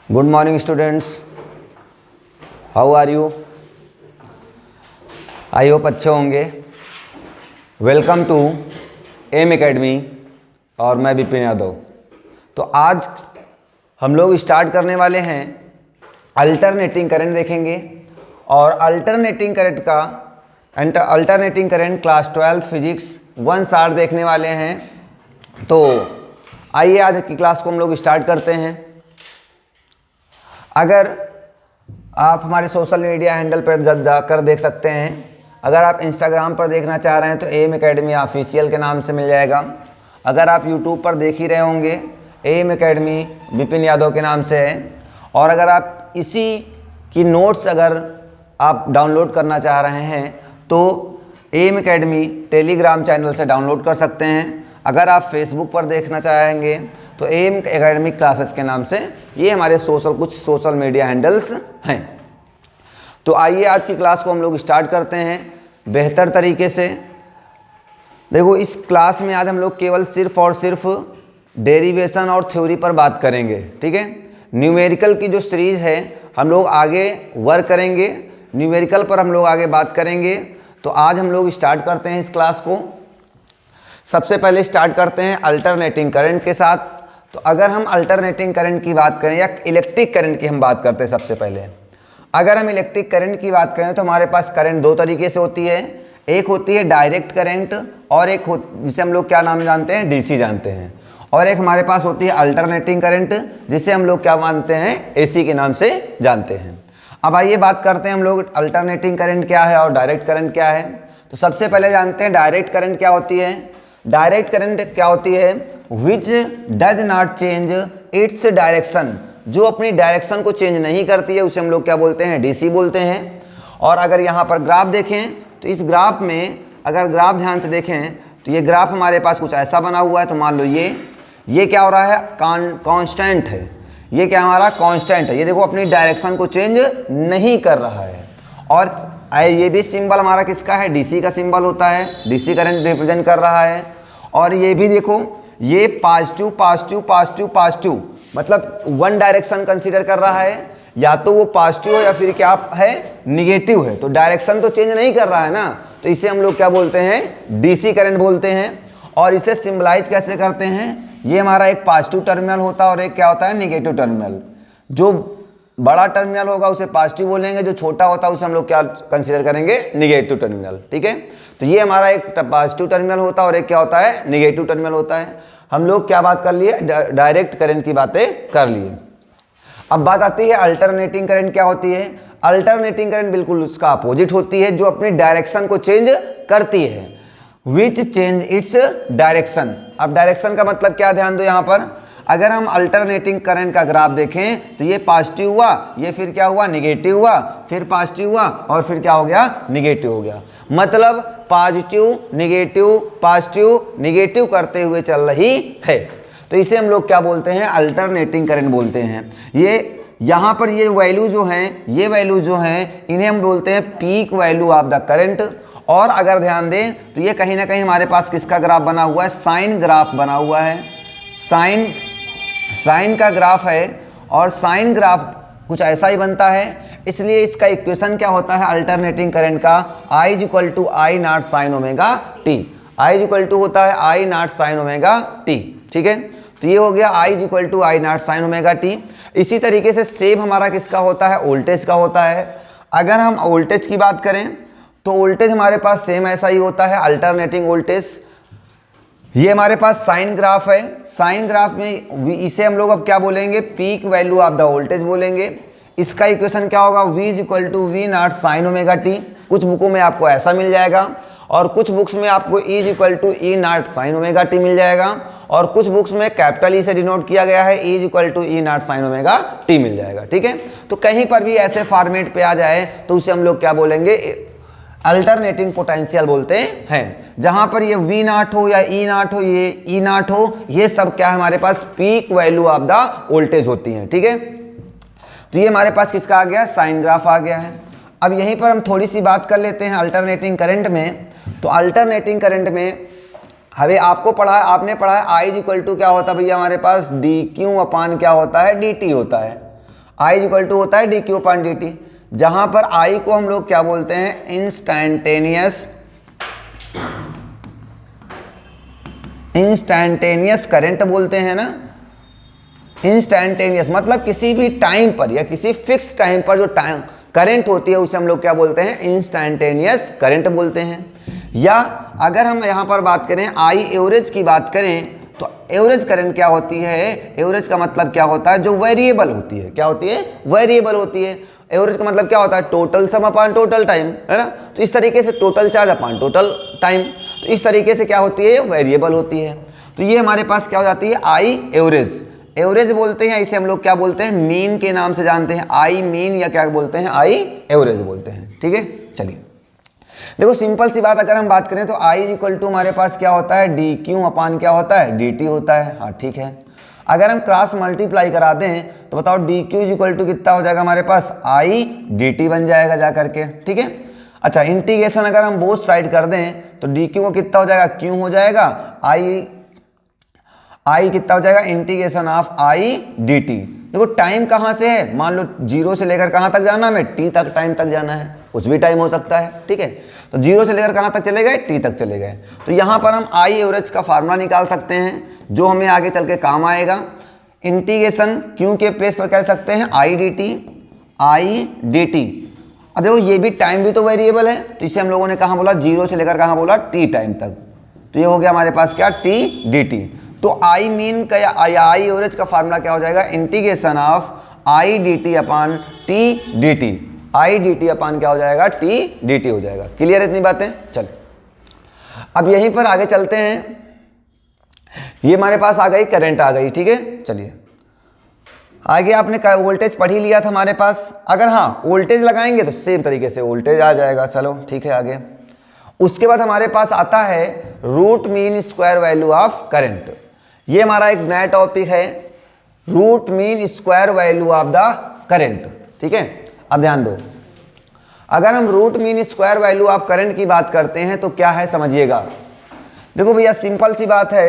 Good morning students, how are you? I hope अच्छे होंगे। Welcome to M academy और मैं विपिन यादव। तो आज हम लोग स्टार्ट करने वाले हैं अल्टरनेटिंग करंट देखेंगे और alternating current class 12 physics 1 short देखने वाले हैं। तो आइए आज की क्लास को हम लोग स्टार्ट करते हैं। अगर आप हमारे सोशल मीडिया हैंडल पर जाकर देख सकते हैं। अगर आप इंस्टाग्राम पर देखना चाह रहे हैं तो एम एकेडमी ऑफिशियल के नाम से मिल जाएगा। अगर आप यूट्यूब पर देख ही रहे होंगे एम एकेडमी विपिन यादव के नाम से है। और अगर आप इसी की नोट्स अगर आप डाउनलोड करना चाह रहे हैं तो एम एकेडमी टेलीग्राम चैनल से डाउनलोड कर सकते हैं। अगर आप फेसबुक पर देखना चाहेंगे तो एम एकेडमिक क्लासेस के नाम से ये हमारे कुछ सोशल मीडिया हैंडल्स हैं। तो आइए आज की क्लास को हम लोग स्टार्ट करते हैं बेहतर तरीके से। देखो, इस क्लास में आज हम लोग केवल सिर्फ और सिर्फ डेरिवेशन और थ्योरी पर बात करेंगे, ठीक है। न्यूमेरिकल की जो सीरीज है हम लोग आगे वर्क करेंगे, न्यूमेरिकल पर हम लोग आगे बात करेंगे। तो आज हम लोग स्टार्ट करते हैं इस क्लास को। सबसे पहले स्टार्ट करते हैं अल्टरनेटिंग करंट के साथ। तो अगर हम अल्टरनेटिंग करंट की बात करें या इलेक्ट्रिक करंट की हम बात करते हैं, सबसे पहले अगर हम इलेक्ट्रिक करंट की बात करें तो हमारे पास करंट दो तरीके से होती है। एक होती है डायरेक्ट करंट और एक जिसे हम लोग क्या नाम जानते हैं, डीसी जानते हैं। और एक हमारे पास होती है अल्टरनेटिंग करंट जिसे हम लोग क्या मानते हैं, एसी के नाम से जानते हैं। अब आइए बात करते हैं हम लोग अल्टरनेटिंग करंट क्या है और डायरेक्ट करंट क्या है। तो सबसे पहले जानते हैं डायरेक्ट करंट क्या होती है। डायरेक्ट करंट क्या होती है, which does not change its direction, जो अपनी डायरेक्शन को चेंज नहीं करती है उसे हम लोग क्या बोलते हैं, डीसी बोलते हैं। और अगर यहाँ पर ग्राफ देखें तो इस ग्राफ में अगर ग्राफ ध्यान से देखें तो ये ग्राफ हमारे पास कुछ ऐसा बना हुआ है। तो मान लो ये क्या हो रहा है, कांस्टेंट है। ये क्या हमारा कांस्टेंट है, ये देखो अपनी डायरेक्शन को चेंज नहीं कर रहा है। और ये भी सिंबल हमारा किसका है, डीसी का सिंबल होता है, डीसी करंट रिप्रेजेंट कर रहा है। और ये भी देखो, ये पॉजिटिव पॉजिटिव पॉजिटिव पॉजिटिव मतलब वन डायरेक्शन कंसीडर कर रहा है, या तो वो पॉजिटिव हो या फिर क्या है, निगेटिव है। तो डायरेक्शन तो चेंज नहीं कर रहा है ना, तो इसे हम लोग क्या बोलते हैं, डीसी करंट बोलते हैं। और इसे सिंबलाइज कैसे करते हैं, ये हमारा एक पॉजिटिव टर्मिनल होता है और एक क्या होता है, निगेटिव टर्मिनल। जो बड़ा टर्मिनल होगा उसे पॉजिटिव बोलेंगे, जो छोटा होता है उसे हम लोग क्या कंसीडर करेंगे, निगेटिव टर्मिनल, ठीक है। तो ये हमारा एक पॉजिटिव टर्मिनल होता है और एक क्या होता है, निगेटिव टर्मिनल होता है। हम लोग क्या बात कर लिए, डायरेक्ट करंट की बातें कर लिए। अब बात आती है अल्टरनेटिंग करंट क्या होती है। अल्टरनेटिंग करंट बिल्कुल उसका अपोजिट होती है, जो अपनी डायरेक्शन को चेंज करती है, विच चेंज इट्स डायरेक्शन। अब डायरेक्शन का मतलब क्या, ध्यान दो यहाँ पर। अगर हम अल्टरनेटिंग करंट का ग्राफ देखें तो ये पॉजिटिव हुआ, ये फिर क्या हुआ, निगेटिव हुआ, फिर पॉजिटिव हुआ और फिर क्या हो गया, निगेटिव हो गया। मतलब पॉजिटिव निगेटिव करते हुए चल रही है। तो इसे हम लोग क्या बोलते हैं, अल्टरनेटिंग करंट बोलते हैं। ये यहाँ पर ये वैल्यू जो हैं इन्हें हम बोलते हैं peak value of the current. और अगर ध्यान दें तो ये कहीं ना कहीं हमारे पास किसका ग्राफ बना हुआ है, साइन ग्राफ बना हुआ है। साइन का ग्राफ है और साइन ग्राफ कुछ ऐसा ही बनता है। इसलिए इसका इक्वेशन क्या होता है अल्टरनेटिंग करंट का, I = I naught sine omega T. I = होता है I naught sine omega T, ठीक है। तो ये हो गया I = I naught sine omega T. इसी तरीके से सेम हमारा किसका होता है, वोल्टेज का होता है। अगर हम वोल्टेज की बात करें तो वोल्टेज हमारे पास सेम ऐसा ही होता है, अल्टरनेटिंग वोल्टेज। ये हमारे पास साइन ग्राफ है। साइन ग्राफ में इसे हम लोग अब क्या बोलेंगे, peak value of the voltage बोलेंगे। इसका इक्वेशन क्या होगा, V = V naught sine omega T. कुछ बुकों में आपको ऐसा मिल जाएगा और कुछ बुक्स में आपको E = E not sine omega t मिल जाएगा। और कुछ बुक्स में कैपिटल ई से डिनोट किया गया है, E = E not sine omega t मिल जाएगा, ठीक है। तो कहीं पर भी ऐसे फॉर्मेट पे आ जाए तो उसे हम लोग क्या बोलेंगे, अल्टरनेटिंग पोटेंशियल बोलते हैं। जहां पर ये V नॉट हो या E नॉट हो, ये E नॉट हो, ये सब क्या है हमारे पास, peak value of the voltage होती हैं, ठीक है। तो ये हमारे पास किसका आ गया, साइन ग्राफ आ गया है। अब यहीं पर हम थोड़ी सी बात कर लेते हैं अल्टरनेटिंग करंट में। तो अल्टरनेटिंग करंट में हमें आपने पढ़ा है I = क्या होता है भैया, हमारे पास dQ/क्या होता है, dt होता है। आई इक्वल टू होता है D Q upon D T, जहां पर आई को हम लोग क्या बोलते हैं, इंस्टैंटेनियस करंट बोलते हैं ना। इंस्टैंटेनियस मतलब किसी भी टाइम पर या किसी फिक्स टाइम पर जो टाइम करंट होती है उसे हम लोग क्या बोलते हैं, इंस्टैंटेनियस करंट बोलते हैं। या अगर हम यहाँ पर बात करें आई एवरेज की बात करें तो एवरेज करंट क्या होती है, एवरेज का मतलब क्या होता है, जो वेरिएबल होती है, क्या होती है, वेरिएबल होती है। एवरेज का मतलब क्या होता है, total sum upon total time, है ना। तो इस तरीके से total charge upon total time, तो इस तरीके से क्या होती है, वेरिएबल होती है। तो ये हमारे पास क्या हो जाती है, आई एवरेज, एवरेज बोलते हैं इसे हम लोग क्या बोलते हैं, मीन के नाम से जानते हैं, आई मीन या क्या बोलते हैं, आई एवरेज बोलते हैं। ठीक है, चलिए देखो सिंपल सी बात, अगर हम बात करें तो आई इक्वल टू हमारे पास क्या होता है, डी क्यू अपान क्या होता है, डी टी होता है। हाँ ठीक है, अगर हम क्रॉस मल्टीप्लाई करा दें तो बताओ डी क्यू इक्वल टू कितना हो जाएगा हमारे पास, आई डी टी बन जाएगा जा करके। ठीक है, अच्छा इंटीग्रेशन अगर हम बोथ साइड कर दें तो डी क्यू को कितना हो जाएगा, क्यू हो जाएगा, आई कितना हो जाएगा, integration of i d T. देखो टाइम कहाँ से है, मान लो जीरो से लेकर कहाँ तक जाना, हमें टी तक टाइम तक जाना है, कुछ भी टाइम हो सकता है। ठीक है, तो जीरो से लेकर कहाँ तक चले गए, टी तक चले गए। तो यहाँ पर हम आई एवरेज का फार्मूला निकाल सकते हैं जो हमें आगे चल के काम आएगा। इंटीग्रेशन क्यू के प्लेस पर कह सकते हैं आई d t, i d T. अब देखो ये भी टाइम भी तो वेरिएबल है, तो इसे हम लोगों ने कहाँ बोला, जीरो से लेकर कहाँ बोला, टी टाइम तक। तो ये हो गया हमारे पास क्या, टी डी टी। तो आई मीन का या आई एवरेज का फार्मूला क्या हो जाएगा, integration of i d t upon t d t, i d t upon क्या हो जाएगा, टी डी टी हो जाएगा। क्लियर है इतनी बातें, चल अब यहीं पर आगे चलते हैं। ये हमारे पास आ गई, करंट आ गई। ठीक है, चलिए आगे आपने वोल्टेज पढ़ ही लिया था हमारे पास। अगर हाँ वोल्टेज लगाएंगे तो सेम तरीके से वोल्टेज आ जाएगा। चलो ठीक है, आगे उसके बाद हमारे पास आता है root mean square value of current. ये हमारा एक नया टॉपिक है, root mean square value of the current. ठीक है, अब ध्यान दो, अगर हम root mean square value of current की बात करते हैं तो क्या है समझिएगा। देखो भैया सिंपल सी बात है,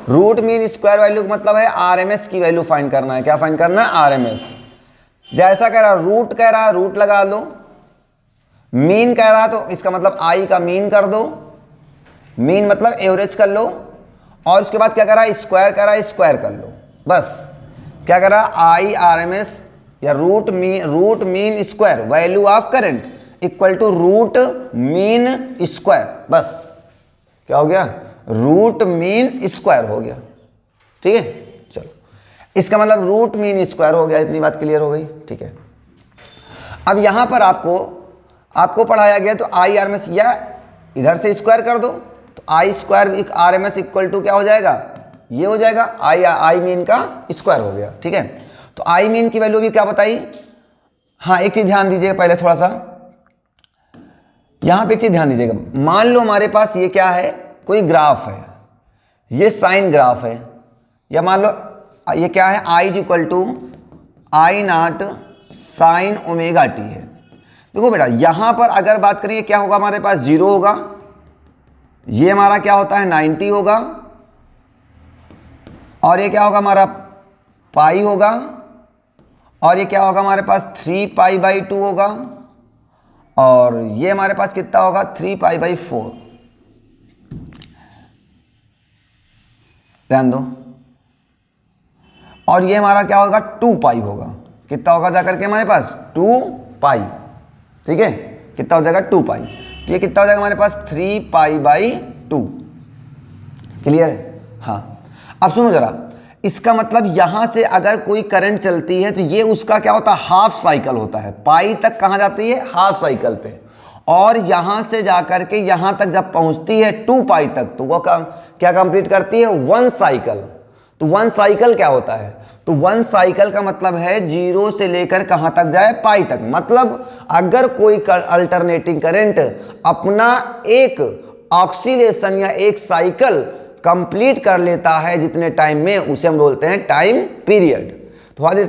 रूट मीन स्क्वायर वैल्यू का मतलब है आरएमएस की वैल्यू फाइंड करना है। क्या फाइंड करना है, आरएमएस। जैसा कह रहा रूट कह रहा, रूट लगा लो, मीन कह रहा तो इसका मतलब आई का मीन कर दो, मीन मतलब एवरेज कर लो, और उसके बाद क्या कह रहा है, स्क्वायर कह रहा है, स्क्वायर कर लो। बस क्या कह रहा, आई आरएमएस या root mean square value of current equal to root mean square. बस क्या हो गया, रूट मीन स्क्वायर हो गया। ठीक है, चलो इसका मतलब रूट मीन स्क्वायर हो गया। इतनी बात क्लियर हो गई। ठीक है, अब यहां पर आपको पढ़ाया गया तो आई आर एम एस या इधर से स्क्वायर कर दो तो i square R M S equal to क्या हो जाएगा, ये हो जाएगा आई मीन का स्क्वायर हो गया। ठीक है, तो आई मीन की वैल्यू भी क्या बताई। हाँ एक चीज ध्यान दीजिएगा पहले थोड़ा सा, यहां पे एक चीज ध्यान दीजिएगा। मान लो हमारे पास ये क्या है, कोई ग्राफ है, ये साइन ग्राफ है, या मान लो ये क्या है, i equal to I not sine omega t है। देखो बेटा यहां पर अगर बात करें क्या होगा, हमारे पास 0 होगा, ये हमारा क्या होता है 90 होगा, और ये क्या होगा हमारा पाई होगा, और ये क्या होगा हमारे पास 3 पाई बाई 2 होगा, और ये हमारे पास कितना होगा 3 पाई बाई 4। ध्यान दो, और ये हमारा क्या होगा 2 पाई होगा। कितना होगा जाकर के हमारे पास 2 पाई। ठीक है, कितना हो जाएगा 2 पाई। तो ये कितना हो जाएगा हमारे पास 3 पाई बाई 2। क्लियर है। हाँ अब सुनो जरा, इसका मतलब यहां से अगर कोई करंट चलती है तो ये उसका क्या होता है, हाफ साइकिल होता है। पाई तक कहां जाती है, हाफ साइकिल पे, और यहां से जाकर के यहां तक जब पहुंचती है 2 पाई तक तो वो क्या कंप्लीट करती है, 1 साइकिल। तो 1 साइकिल क्या होता है, तो 1 साइकिल का मतलब है 0 से लेकर कहां तक जाए, पाई तक। मतलब अगर कोई अल्टरनेटिंग करंट अपना एक ऑक्सीलेशन या एक साइकिल कंप्लीट कर लेता है जितने टाइम में, उसे हम बोलते हैं टाइम पीरियड। तो what is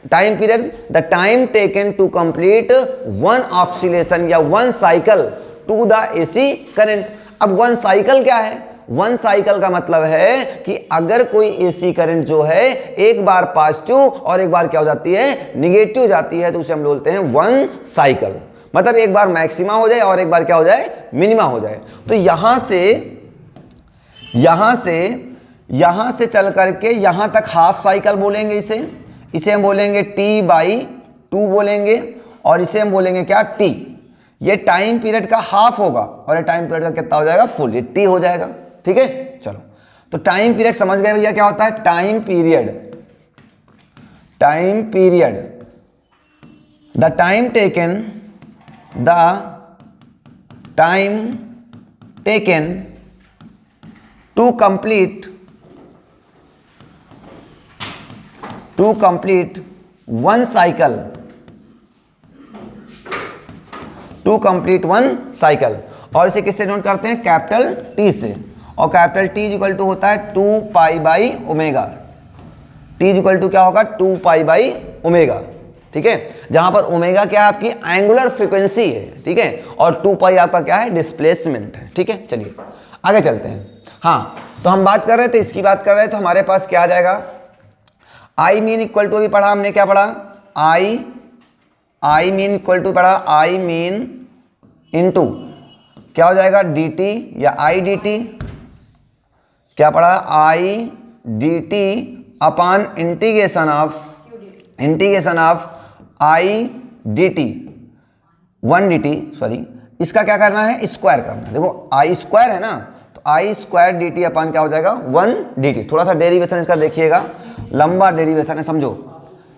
time period, the time taken to complete 1 oscillation या 1 cycle to the AC current. अब 1 साइकिल क्या है, वन साइकिल का मतलब है कि अगर कोई एसी करंट जो है एक बार पॉजिटिव और एक बार क्या हो जाती है, निगेटिव जाती है, तो उसे हम बोलते हैं वन साइकिल। मतलब एक बार मैक्सिमा हो जाए और एक बार क्या हो जाए, मिनिमा हो जाए। तो यहां से चल करके यहां तक हाफ साइकिल बोलेंगे इसे हम बोलेंगे T/2 बोलेंगे, और इसे हम बोलेंगे क्या, T। ये टाइम पीरियड का हाफ होगा और ये टाइम पीरियड का कितना हो जाएगा, फुल, ये T हो जाएगा। ठीक है, चलो तो टाइम पीरियड समझ गए भैया क्या होता है, time period the time taken to complete one cycle, और इसे किससे नोट करते हैं, कैपिटल T से। और कैपिटल T इक्वल टू होता है 2π/ω। T इक्वल टू क्या होगा, 2π/ω। ठीक है, जहां पर ओमेगा क्या है, आपकी एंगुलर फ्रीक्वेंसी है। ठीक है, और 2π आपका क्या है, डिस्प्लेसमेंट है। ठीक है, चलिए आगे चलते हैं। हाँ, तो हम बात कर रहे थे, इसकी बात कर रहे थे, तो हमारे पास क्या आ जाएगा, आई मीन इक्वल टू, अभी पढ़ा हमने, क्या पढ़ा, आई मीन इक्वल टू पढ़ा, आई मीन इनटू क्या हो जाएगा, dt या आई dt, क्या पढ़ा, आई dt upon integration of I dt 1dt, sorry, इसका क्या करना है, स्क्वायर करना है। देखो आई स्क्वायर है ना, तो आई स्क्वायर dt अपॉन क्या हो जाएगा, 1dt। थोड़ा सा डेरिवेशन इसका देखिएगा, लंबा डेरिवेशन है, समझो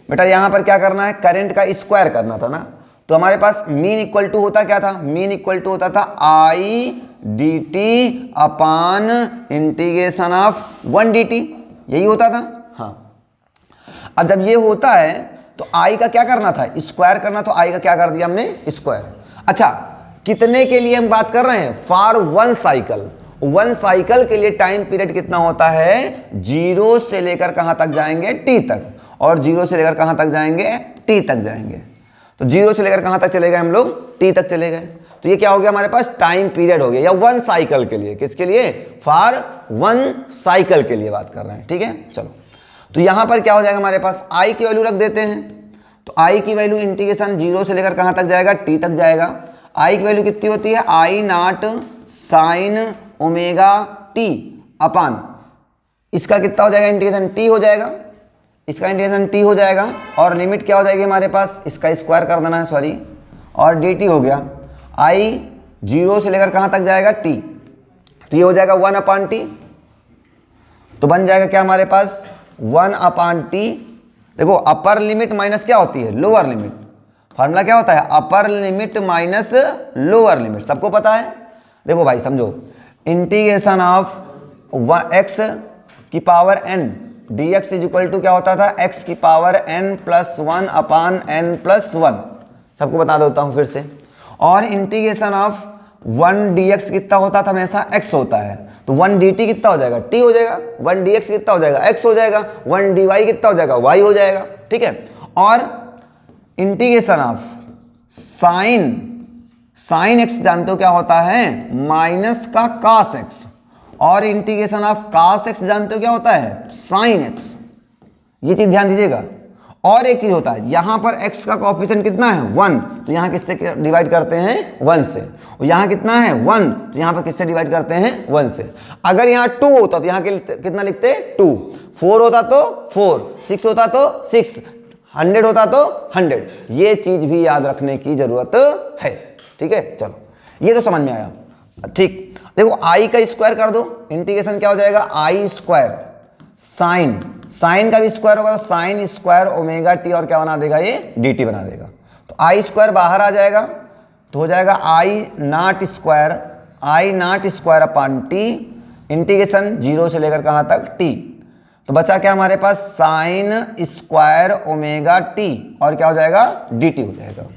बेटा। यहाँ पर क्या करना है, करंट का स्क्वायर करना था ना, तो हमारे पास मीन इक्वल टू होता क्या था, मीन इक्वल टू होता था आई dt upon integration of 1dt, यही होता था। हाँ, अब जब ये होता है तो आई का क्या करना था, स्क्वायर करना, तो आई का क्या कर दिया हमने, स्क्वायर। अच्छा, कितने के लिए हम बात कर रहे हैं, फॉर वन साइकिल के लिए टाइम पीरियड कितना होता है, 0 से लेकर कहां तक जाएंगे, t तक, और 0 से लेकर कहां तक जाएंगे, t तक जाएंगे। तो 0 से लेकर कहां तक चले गए हम लोग, t तक चले गए। तो ये क्या हो गया, हमारे पास टाइम पीरियड हो गया, या वन साइकिल के लिए, किसके लिए, फॉर वन साइकिल के लिए बात कर रहे हैं। ठीक है, चलो, तो यहां पर क्या हो जाएगा, हमारे पास आई की वैल्यू रख देते हैं। तो आई की वैल्यू इंटीग्रेशन 0 से लेकर कहां तक जाएगा, t तक जाएगा। आई की वैल्यू कितनी होती है, I not sine omega t अपान, इसका कितना हो जाएगा, इंटीग्रेशन t हो जाएगा, इसका इंटीग्रेशन t हो जाएगा, और लिमिट क्या हो जाएगी हमारे पास, इसका स्क्वायर कर देना है, सॉरी, और dt हो गया। आई 0 से लेकर कहां तक जाएगा, t, तो ये हो जाएगा 1/t। तो बन जाएगा क्या हमारे पास, 1/t। देखो, अपर लिमिट माइनस क्या होती है, लोअर लिमिट। फार्मूला क्या होता है, upper limit minus lower limit, सबको पता है। देखो भाई समझो, इंटीग्रेशन ऑफ x की power n dx is equal to क्या होता था, x की पावर n+1 अपान n+1, सबको बता देता हूं फिर से। और इंटीग्रेशन ऑफ 1 dx कितना होता था, हमेशा x होता है, तो 1 dt कितना हो जाएगा, t हो जाएगा। 1 dx कितना हो जाएगा, x हो जाएगा। 1 dy कितना हो जाएगा, y हो जाएगा। ठीक है, और इंटीग्रेशन ऑफ साइन x जानते हो क्या होता है, माइनस का cos x, और इंटीग्रेशन ऑफ cos x जानते हो क्या होता है, साइन x। ये चीज ध्यान दीजिएगा। और एक चीज होता है, यहां पर x का कोएफिशिएंट कितना है, 1, तो यहां किससे डिवाइड करते हैं, 1 से। और यहां कितना है, 1, तो यहां पर किससे डिवाइड करते हैं, 1 से। अगर यहां 2 होता तो यहां कितना लिखते, 2, 4 होता तो 4, 6 होता तो 6, 100 होता तो 100। ये चीज भी याद रखने की जरूरत है। ठीक है, चलो ये तो समझ में आया। ठीक, देखो आई का स्क्वायर कर दो, इंटीग्रेशन क्या हो जाएगा, आई स्क्वायर साइन का भी स्क्वायर होगा, तो साइन स्क्वायर ओमेगा टी, और क्या बना देगा, ये डी टी बना देगा। तो आई स्क्वायर बाहर आ जाएगा, तो हो जाएगा i not square upon t, integration 0 से लेकर कहां तक, टी। तो बचा क्या हमारे पास, साइन स्क्वायर ओमेगा टी, और क्या हो जाएगा, डी टी हो जाएगा।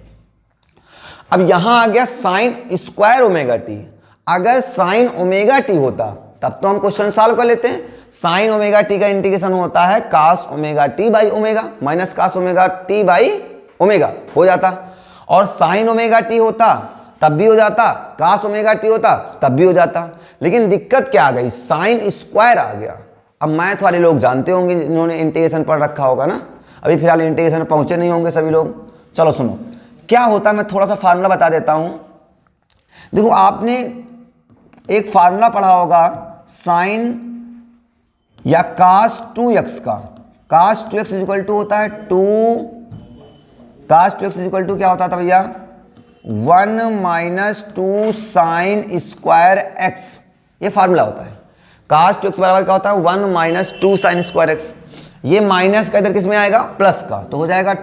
अब यहां आ गया साइन स्क्वायर ओमेगा टी। अगर साइन ओमेगा टी होता तब तो हम क्वेश्चन सॉल्व कर लेते हैं। साइन ओमेगा टी का इंटीग्रेशन होता है cos omega T by omega, minus cos omega T by omega हो जाता। और साइन ओमेगा टी होता तब भी हो जाता, काश ओमेगा टी होता तब भी हो जाता। लेकिन दिक्कत क्या आ गई, साइन स्क्वायर आ गया। अब मैथ वाले लोग जानते होंगे, जिन्होंने इंटीग्रेशन पढ़ रखा होगा ना, अभी फिलहाल इंटीग्रेशन पहुंचे नहीं होंगे सभी लोग। चलो सुनो क्या होता है, मैं थोड़ा सा फार्मूला बता देता हूं। देखो आपने एक फार्मूला पढ़ा होगा साइन या कास 2x का। कास 2x इक्वल टू होता है कास 2x इक्वल टू क्या होता था भैया, 1 माइनस 2 साइन स्क्वायर एक्स, ये फार्मूला होता है। कास 2x बराबर क्या होता है, 1 माइनस 2 साइन स्क्वायर एक्स। ये माइनस का इधर किस में आएगा, प्लस का, तो हो जाएगा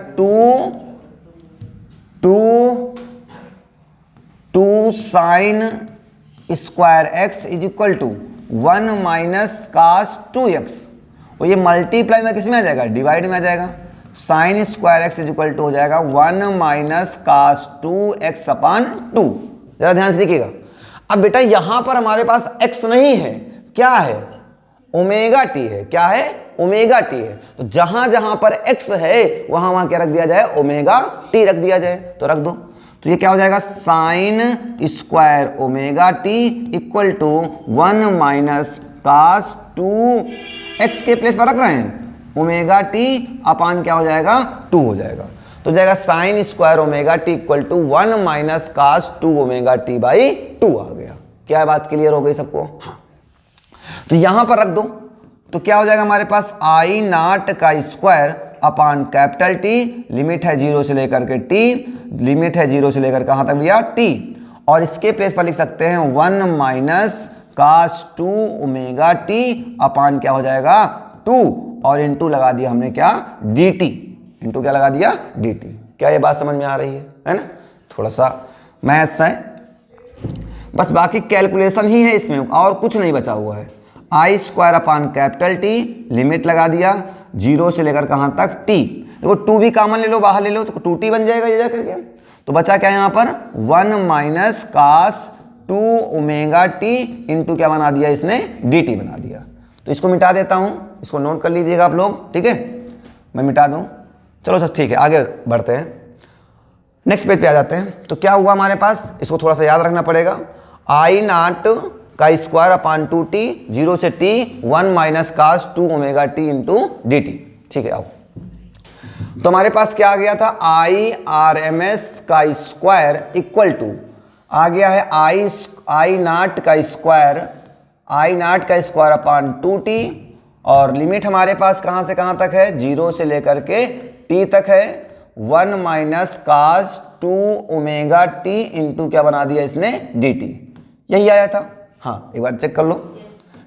2 sine square x is equal to 1 minus cos 2x, और ये मल्टीप्लाई ना किस में आ जाएगा, डिवाइड में आ जाएगा। Sine square x is equal to हो जाएगा 1 माइनस कास 2x अपान 2। जरा ध्यान से देखिएगा। अब बेटा यहां पर हमारे पास x नहीं है, क्या है, ओमेगा टी है। क्या है, ओमेगा टी है। तो जहां जहां पर x है वहां वहां क्या रख दिया जाए, ओमेगा टी रख दिया जाए। तो रख दो, तो ये क्या हो जाएगा, sine square omega T equal to 1 minus cos 2x के प्लेस पर रख रहे हैं ओमेगा टी अपान क्या हो जाएगा, 2 हो जाएगा। तो जाएगा sine square omega T equal to 1 minus cos 2 omega T by 2 आ गया। क्या बात क्लियर हो गई सबको, हाँ। तो यहां पर रख दो, तो क्या हो जाएगा हमारे पास आई नॉट का square upon capital t, limit है 0 से लेकर के टी, लिमिट है 0 से लेकर कहां तक भैया, टी, और इसके प्लेस पर लिख सकते हैं 1 minus cos 2 omega T upon क्या हो जाएगा 2, और इंटू लगा दिया हमने क्या, डी टी, इंटू क्या लगा दिया, डी टी। क्या ये बात समझ में आ रही है ना, थोड़ा सा मैथ्स है, बस बाकी कैलकुलेशन ही है इसमें, और कुछ नहीं बचा हुआ है। I square upon capital t, limit लगा दिया 0 से लेकर कहां तक, टी। देखो 2 भी कॉमन ले लो, बाहर ले लो तो 2t बन जाएगा ये जा करके। तो बचा क्या यहां पर, 1 minus cos 2 omega T into क्या बना दिया इसने, डी टी बना दिया। तो इसको मिटा देता हूं, इसको नोट कर लीजिएगा आप लोग, ठीक है, मैं मिटा दूं। चलो सर ठीक है, आगे बढ़ते हैं, नेक्स्ट पेज पे आ जाते हैं। तो क्या हुआ हमारे पास, इसको थोड़ा सा याद रखना पड़ेगा, आई नॉट का स्क्वायर अपान 2t, 0 से t, 1 minus cos 2 omega T into D T. ठीक है, आओ। तो हमारे पास क्या आ गया था, आई आर एम एस का स्क्वायर इक्वल टू आ गया है आई नॉट का स्क्वायर अपान 2t, और लिमिट हमारे पास कहां से कहां तक है, 0 से लेकर के t तक है, 1 minus cos 2 omega T into क्या बना दिया इसने, डी टी। यही आया था, हाँ एक बार चेक कर लो,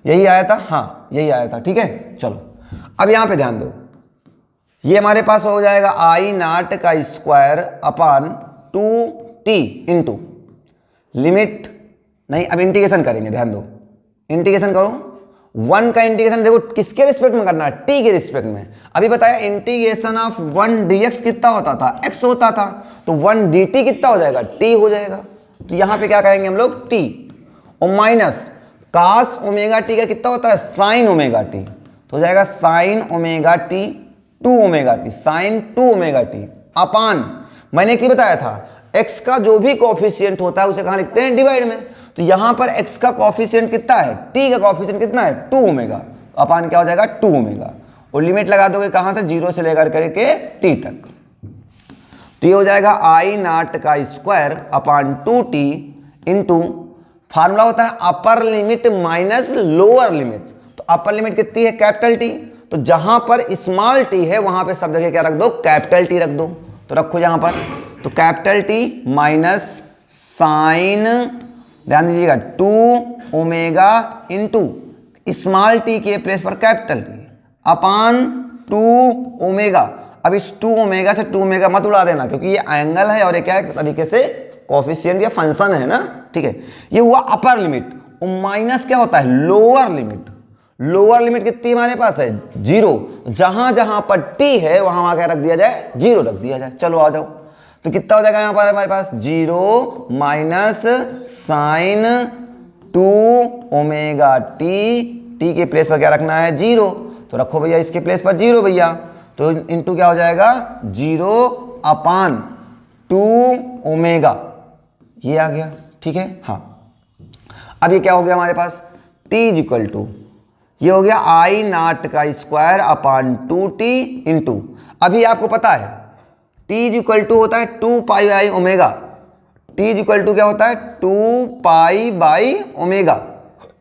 यही आया था, हाँ यही आया था, ठीक है। चलो अब यहां पे ध्यान दो, ये हमारे पास हो जाएगा आई नॉट का स्क्वायर अपान 2t इंटू लिमिट, नहीं अब इंटीग्रेशन करेंगे, ध्यान दो, इंटीग्रेशन करो। 1 का इंटीग्रेशन देखो किसके रिस्पेक्ट में करना है, t के रिस्पेक्ट में। अभी बताया इंटीग्रेशन ऑफ 1 dx कितना होता था, x होता था, तो 1 dt कितना हो जाएगा, t हो जाएगा। तो यहां पे क्या कहेंगे हम लोग, t, और माइनस कास ओमेगा टी का कितना होता है, साइन ओमेगा टी, तो हो जाएगा sine omega t 2 omega t, sine 2 omega T upon, मैंने एक चीज बताया था, x का जो भी कोफिशिएंट होता है उसे कहां लिखते हैं, डिवाइड में। तो यहां पर x का कोफिशिएंट कितना है, t का कोफिशिएंट कितना है, 2 ओमेगा, अपान क्या हो जाएगा 2 ओमेगा, और लिमिट लगा दोगे कहां से, 0 से लेकर करके t तक। तो ये हो जाएगा आई नॉट का स्क्वायर अपान 2t इंटू, फार्मूला होता है upper limit minus lower limit. तो अपर लिमिट कितनी है, कैपिटल टी, तो जहां पर स्मॉल टी है वहां पे सब जगह क्या रख दो, कैपिटल टी रख दो। तो रखो यहां पर, तो कैपिटल टी माइनस साइन, ध्यान दीजिएगा 2 ओमेगा इंटू स्मॉल टी के प्लेस पर कैपिटल टी अपान 2 ओमेगा। अब इस 2 ओमेगा से 2 ओमेगा मत उड़ा देना, क्योंकि ये एंगल है और ये क्या है तरीके से कोफिशिएंट या फंक्शन है ना, ठीक है। ये हुआ अपर लिमिट, और माइनस क्या होता है, लोअर लिमिट। लोअर लिमिट कितनी हमारे पास है, 0, जहां जहां पर t है वहां वहां क्या रख दिया जाए, 0 रख दिया जाए। चलो आ जाओ, तो कितना हो जाएगा यहां पर हमारे पास, 0 माइनस साइन 2 ओमेगा टी के प्लेस पर क्या रखना है, 0, तो रखो भैया इसके प्लेस पर 0 भैया, तो इंटू क्या हो जाएगा 0 अपान 2 ओमेगा, ये आ गया, ठीक है। हाँ, अब ये क्या हो गया हमारे पास, t इज इक्वल टू, ये हो गया आई नॉट का स्क्वायर अपान 2t इंटू, अभी आपको पता है t इज इक्वल टू होता है 2 pi by omega, t is equal to क्या होता है 2 पाई बाई ओमेगा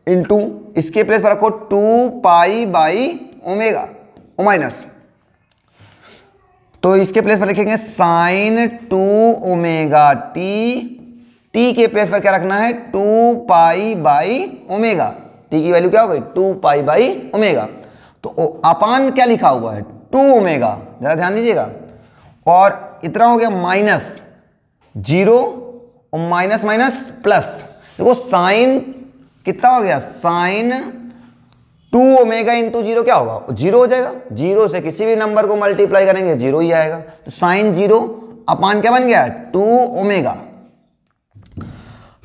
इंटू, इसके प्लेस पर रखो 2 पाई बाई ओमेगा माइनस, तो इसके प्लेस पर लिखेंगे साइन 2 ओमेगा टी के प्लेस पर क्या रखना है 2 पाई बाई ओमेगा, टी की वैल्यू क्या हो गई 2 पाई बाई ओमेगा, तो अपान क्या लिखा हुआ है 2 ओमेगा, जरा ध्यान दीजिएगा, और इतना हो गया माइनस 0 और माइनस माइनस प्लस, देखो साइन कितना हो गया, साइन 2 ओमेगा इंटू 0 क्या होगा 0 हो जाएगा, 0 से किसी भी नंबर को मल्टीप्लाई करेंगे 0 ही आएगा, तो साइन 0 अपान क्या बन गया 2 ओमेगा,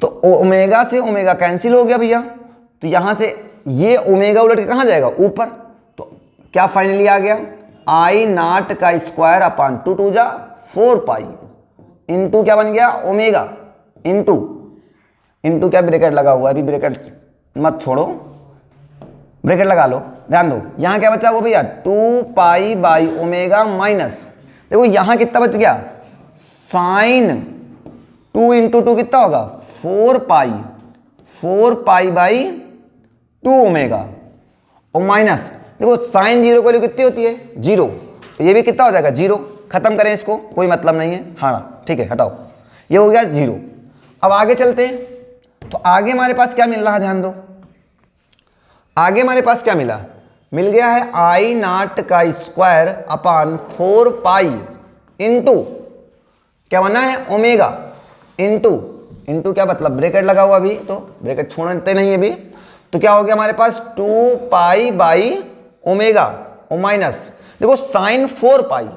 तो ओमेगा से ओमेगा कैंसिल हो गया भैया, तो यहां से ये ओमेगा उलट के कहां जाएगा ऊपर, तो क्या फाइनली आ गया आई नॉट का स्क्वायर अपान 2 2 जा 4 पाई इंटू क्या बन गया ओमेगा इंटू क्या ब्रैकेट लगा हुआ है, अभी ब्रैकेट मत छोड़ो, ब्रैकेट लगा लो, ध्यान दो यहां क्या बचा हुआ भैया 2 पाई बाई ओमेगा माइनस, देखो यहां कितना बच गया साइन 2 इंटू 2 कितना होगा 4 पाई बाई 2 ओमेगा और माइनस, देखो साइन 0 की वैल्यू कितनी होती है 0, तो ये भी कितना हो जाएगा 0, खत्म करें इसको, कोई मतलब नहीं है, हाँ ठीक है हटाओ, ये हो गया 0। अब आगे चलते हैं, तो आगे हमारे पास क्या मिल रहा है, ध्यान दो, आगे हमारे पास क्या मिल गया है आई नॉट का स्क्वायर अपान 4 पाई इंटू क्या बना है ओमेगा इंटू क्या मतलब ब्रैकेट लगा हुआ अभी, तो ब्रैकेट छोड़ते नहीं है अभी, तो क्या हो गया हमारे पास 2 पाई बाई ओमेगा और माइनस, देखो साइन 4 पाई,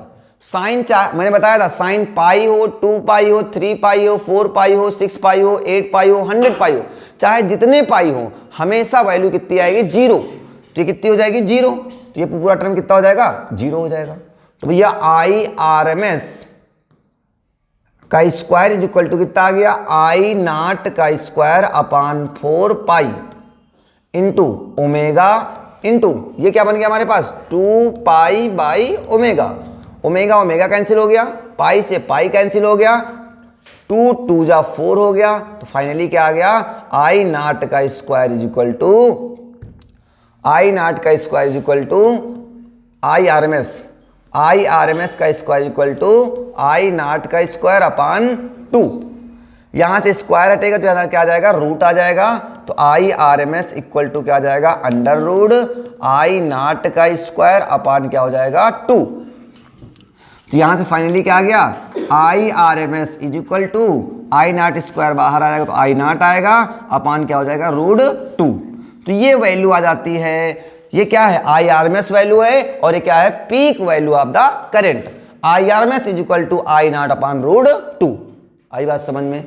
साइन मैंने बताया था साइन पाई हो 2 पाई हो 3 पाई हो 4 पाई हो 6 पाई हो 8 पाई हो 100 पाई हो, चाहे जितने पाई हो हमेशा वैल्यू कितनी आएगी 0, तो ये कितनी हो जाएगी 0, तो ये पूरा टर्म कितना हो जाएगा 0 हो जाएगा, तो भैया आई आर एम एस का स्क्वायर इज इक्वल टू कितना आ गया आई नॉट का स्क्वायर अपान 4 पाई इंटू ओमेगा इंटू ये क्या बन गया हमारे पास 2 पाई बाई ओमेगा कैंसिल हो गया, पाई से पाई कैंसिल हो गया, 2 2 जा 4 हो गया, तो फाइनली क्या आ गया आई नॉट का square is equal to I R M S का square equal to I not का स्क्वायर अपान 2, यहां से स्क्वायर हटेगा तो यहां क्या आ जाएगा रूट आ जाएगा, तो I R M S equal to क्या आ जाएगा अंडर रूट आई नॉट का स्क्वायर अपान क्या हो जाएगा 2, तो यहां से फाइनली क्या आ गया I R M S is equal to I not square बाहर आ जाएगा तो आई नॉट आएगा अपान क्या हो जाएगा रूट 2, तो ये वैल्यू आ जाती है, ये क्या है I R M S value है और ये क्या है peak value of the current, I R M S is equal to I not upon root 2, आई बात समझ में,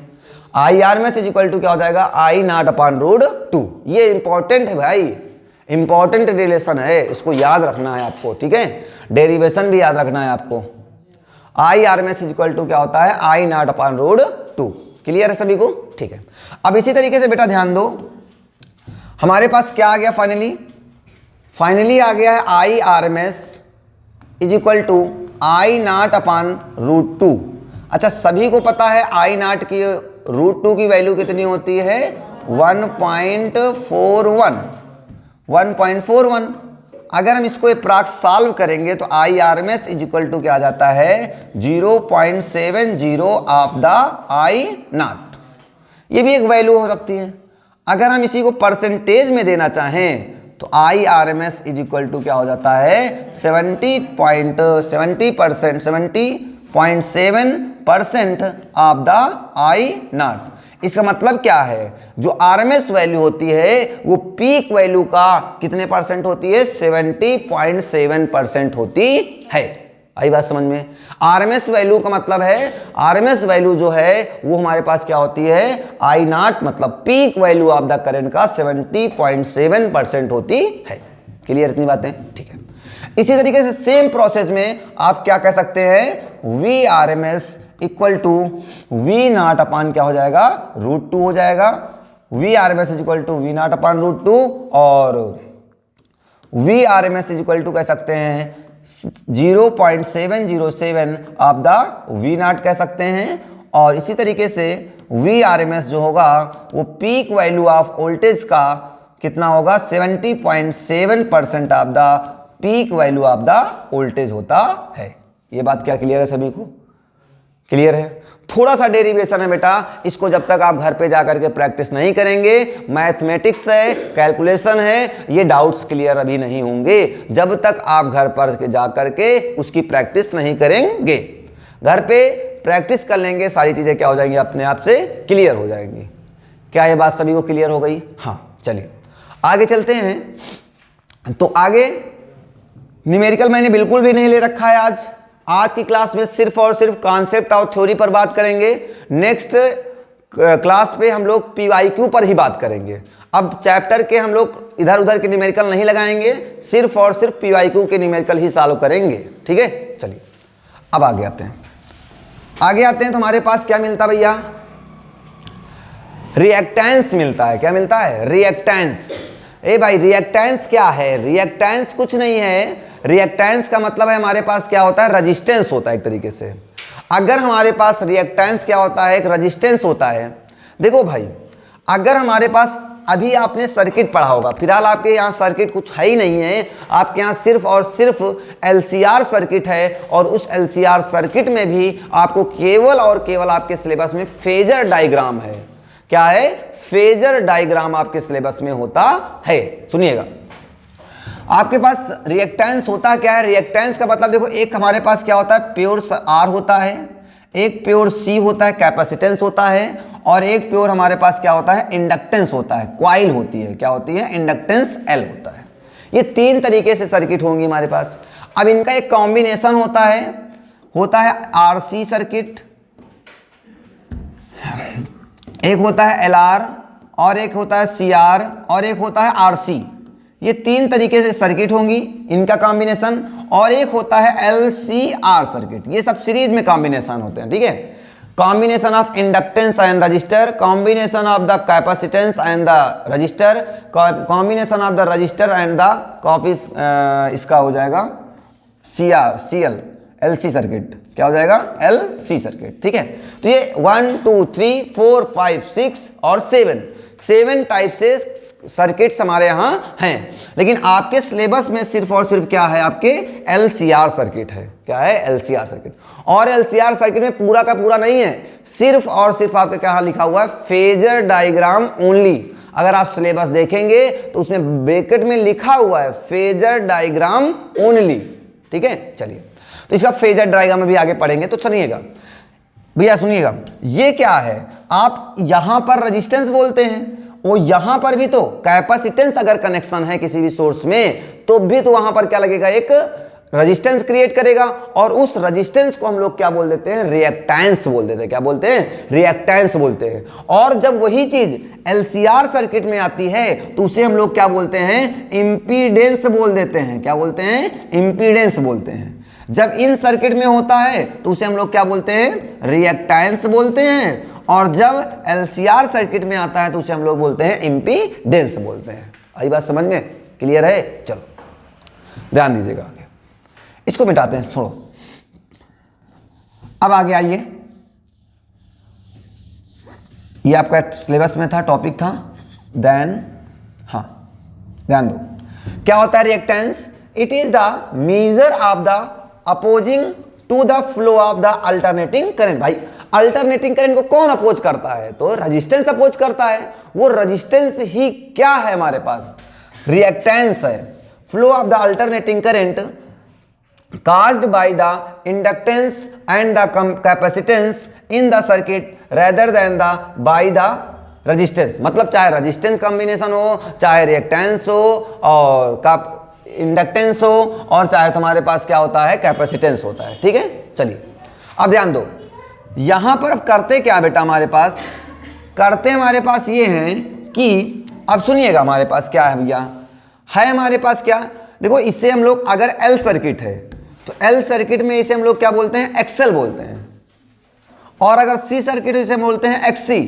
I R M S is equal to क्या हो जाएगा आई नॉट अपान रूट 2, ये इंपॉर्टेंट है भाई, इंपॉर्टेंट रिलेशन है, इसको याद रखना है आपको, ठीक है, डेरिवेशन भी याद रखना है आपको, I R M S is equal to क्या होता है I not upon root 2, clear है सभी को, ठीक है। अब इसी तरीके से बेटा ध्यान दो, हमारे पास क्या आ गया फाइनली आ गया है I R M S is equal to I not upon root 2, अच्छा सभी को पता है आई नॉट की रूट 2 की वैल्यू कितनी होती है 1.41, अगर हम इसको अप्रॉक्स सॉल्व करेंगे तो I R M S is equal to क्या आ जाता है 0.70 ऑफ द आई नॉट, ये भी एक वैल्यू हो सकती है। अगर हम इसी को परसेंटेज में देना चाहें तो I R M S is equal to क्या हो जाता है 70.7% ऑफ द आई नॉट। इसका मतलब क्या है, जो आरएमएस वैल्यू होती है वो पीक वैल्यू का कितने परसेंट होती है 70.7% होती है। आई बात समझ में। आरएमएस वैल्यू का मतलब है, आरएमएस वैल्यू जो है वो हमारे पास क्या होती है आई नॉट, मतलब peak value of the current का 70.7% होती है। क्लियर इतनी बातें, ठीक है। इसी तरीके से सेम प्रोसेस में आप क्या कह सकते हैं, v R M S equal to v not upon क्या हो जाएगा, √2 हो जाएगा। V R M S equal to v not upon √2 और v R M S equal to कह सकते हैं 0.707 ऑफ द वी नॉट कह सकते हैं। और इसी तरीके से वी आर एम एस जो होगा वो पीक वैल्यू ऑफ वोल्टेज का कितना होगा, 70.7% of the peak value of the voltage होता है। ये बात क्या क्लियर है सभी को? क्लियर है? थोड़ा सा डेरिवेशन है बेटा, इसको जब तक आप घर पे जाकर के प्रैक्टिस नहीं करेंगे, मैथमेटिक्स है, कैलकुलेशन है, ये डाउट्स क्लियर अभी नहीं होंगे जब तक आप घर पर जाकर के उसकी प्रैक्टिस नहीं करेंगे। घर पे प्रैक्टिस कर लेंगे, सारी चीजें क्या हो जाएंगी, अपने आप से क्लियर हो जाएंगी। क्या ये बात सभी को क्लियर हो गई? हाँ, चलिए आगे चलते हैं। तो आगे न्यूमेरिकल मैंने बिल्कुल भी नहीं ले रखा है आज की क्लास में सिर्फ और सिर्फ कॉन्सेप्ट और थ्योरी पर बात करेंगे। नेक्स्ट क्लास पे हम लोग PYQ पर ही बात करेंगे। अब चैप्टर के हम लोग इधर उधर के न्यूमेरिकल नहीं लगाएंगे, सिर्फ और सिर्फ PYQ के न्यूमेरिकल ही सॉल्व करेंगे। ठीक है, चलिए अब आगे आते हैं। तो हमारे पास क्या मिलता भैया, रिएक्टेंस मिलता है। क्या मिलता है? रिएक्टेंस। ए भाई, रिएक्टेंस क्या है? रिएक्टेंस कुछ नहीं है। रिएक्टेंस का मतलब है हमारे पास क्या होता है, रेजिस्टेंस होता है एक तरीके से। अगर हमारे पास रिएक्टेंस क्या होता है, एक रेजिस्टेंस होता है। देखो भाई, अगर हमारे पास अभी आपने सर्किट पढ़ा होगा, फिलहाल आपके यहाँ सर्किट कुछ है ही नहीं है, आपके यहाँ सिर्फ और सिर्फ LCR सर्किट है। और उस LCR सर्किट में भी आपको केवल और केवल आपके सिलेबस में फेजर डायग्राम है। क्या है? फेजर डायग्राम आपके सिलेबस में होता है। सुनिएगा, आपके पास रिएक्टेंस होता क्या है? रिएक्टेंस का मतलब देखो, एक हमारे पास क्या होता है, प्योर R होता है, एक प्योर C होता है, कैपेसिटेंस होता है, और एक प्योर हमारे पास क्या होता है, इंडक्टेंस होता है, कॉइल होती है। क्या होती है? इंडक्टेंस L होता है। ये तीन तरीके से सर्किट होंगी हमारे पास। अब इनका एक कॉम्बिनेशन होता है RC सर्किट, एक होता है LR, और एक होता है CR, और एक होता है RC। ये तीन तरीके से सर्किट होंगी, इनका कॉम्बिनेशन। और एक होता है LCR सर्किट। ये सब सीरीज में कॉम्बिनेशन होते हैं। ठीक है, combination of inductance and register, combination of the capacitance and the register, combination of the register and the copies, इसका हो जाएगा CL LC सर्किट। क्या हो जाएगा? LC circuit. ठीक है, तो ये 1 2 3 4 5 6 और 7 टाइप से सर्किट्स हमारे यहाँ हैं। लेकिन आपके सिलेबस में सिर्फ और सिर्फ क्या है, आपके LCR सर्किट है। क्या है? LCR circuit. और LCR सर्किट में पूरा का पूरा नहीं है, सिर्फ और सिर्फ आपके क्या लिखा हुआ है, फेजर डायग्राम ओनली। अगर आप सिलेबस देखेंगे तो उसमें ब्रैकेट में लिखा हुआ है फेजर डायग्राम ओनली। ठीक है, चलिए तो इसका फेजर डायग्राम में भी आगे पढ़ेंगे। तो सुनिएगा भैया, सुनिएगा, ये क्या है, आप यहां पर रेजिस्टेंस बोलते हैं, और यहां पर भी तो कैपेसिटेंस अगर कनेक्शन है किसी भी सोर्स में तो भी तो वहां पर क्या लगेगा, एक रेजिस्टेंस क्रिएट करेगा। और उस रेजिस्टेंस को हम लोग क्या बोल देते हैं, रिएक्टेंस बोल देते हैं। क्या बोलते हैं? रिएक्टेंस बोलते हैं। और जब वही चीज LCR सर्किट में आती है तो उसे हम लोग क्या बोलते हैं, इंपीडेंस बोल देते हैं। क्या बोलते हैं? इंपीडेंस बोलते हैं। जब इन सर्किट में होता है तो उसे हम लोग क्या बोलते हैं, रिएक्टेंस बोलते हैं। और जब LCR सर्किट में आता है तो उसे हम लोग बोलते हैं इंपीडेंस बोलते हैं। आई बात समझ में? क्लियर है? चलो ध्यान दीजिएगा, आगे इसको मिटाते हैं, छोड़ो। अब आगे आइए, ये आपका सिलेबस में था, टॉपिक था। देन हाँ, ध्यान दो, क्या होता है reactance? It is the measure of the opposing to the flow of the alternating current. भाई, अल्टरनेटिंग करंट को कौन अपोज करता है? तो रेजिस्टेंस अपोज करता है। वो रेजिस्टेंस ही क्या है हमारे पास? रिएक्टेंस है। Flow of the alternating current caused by the inductance and the capacitance in the circuit rather than the by the resistance। मतलब चाहे रेजिस्टेंस कॉम्बिनेशन हो, चाहे रिएक्टेंस हो, और इंडक्टेंस हो, और चाहे तुम्हारे पास क्या होता है, कैपेसिटेंस होता है। ठीक है, चलिए अब ध्यान दो, यहां पर अब करते क्या बेटा, हमारे पास करते हमारे पास ये हैं कि, अब सुनिएगा हमारे पास क्या है भैया, है हमारे पास क्या, देखो इससे हम लोग, अगर L सर्किट है तो L सर्किट में इसे हम लोग क्या बोलते हैं, एक्सेल बोलते हैं। और अगर सी सर्किट इसे बोलते हैं एक्सी,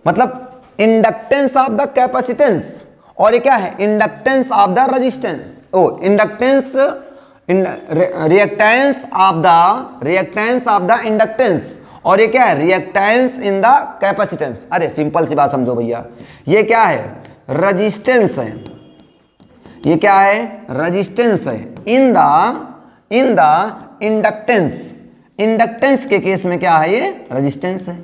मतलब इंडक्टेंस ऑफ द कैपेसिटेंस, और ये क्या है, inductance of the resistance, inductance reactance of the inductance, और ये क्या है, रिएक्टेंस इन द कैपेसिटेंस। अरे सिंपल सी बात समझो भैया, ये क्या है, रेजिस्टेंस है, ये क्या है, रेजिस्टेंस है इन द इंडक्टेंस। इंडक्टेंस के केस में क्या है, ये रेजिस्टेंस है,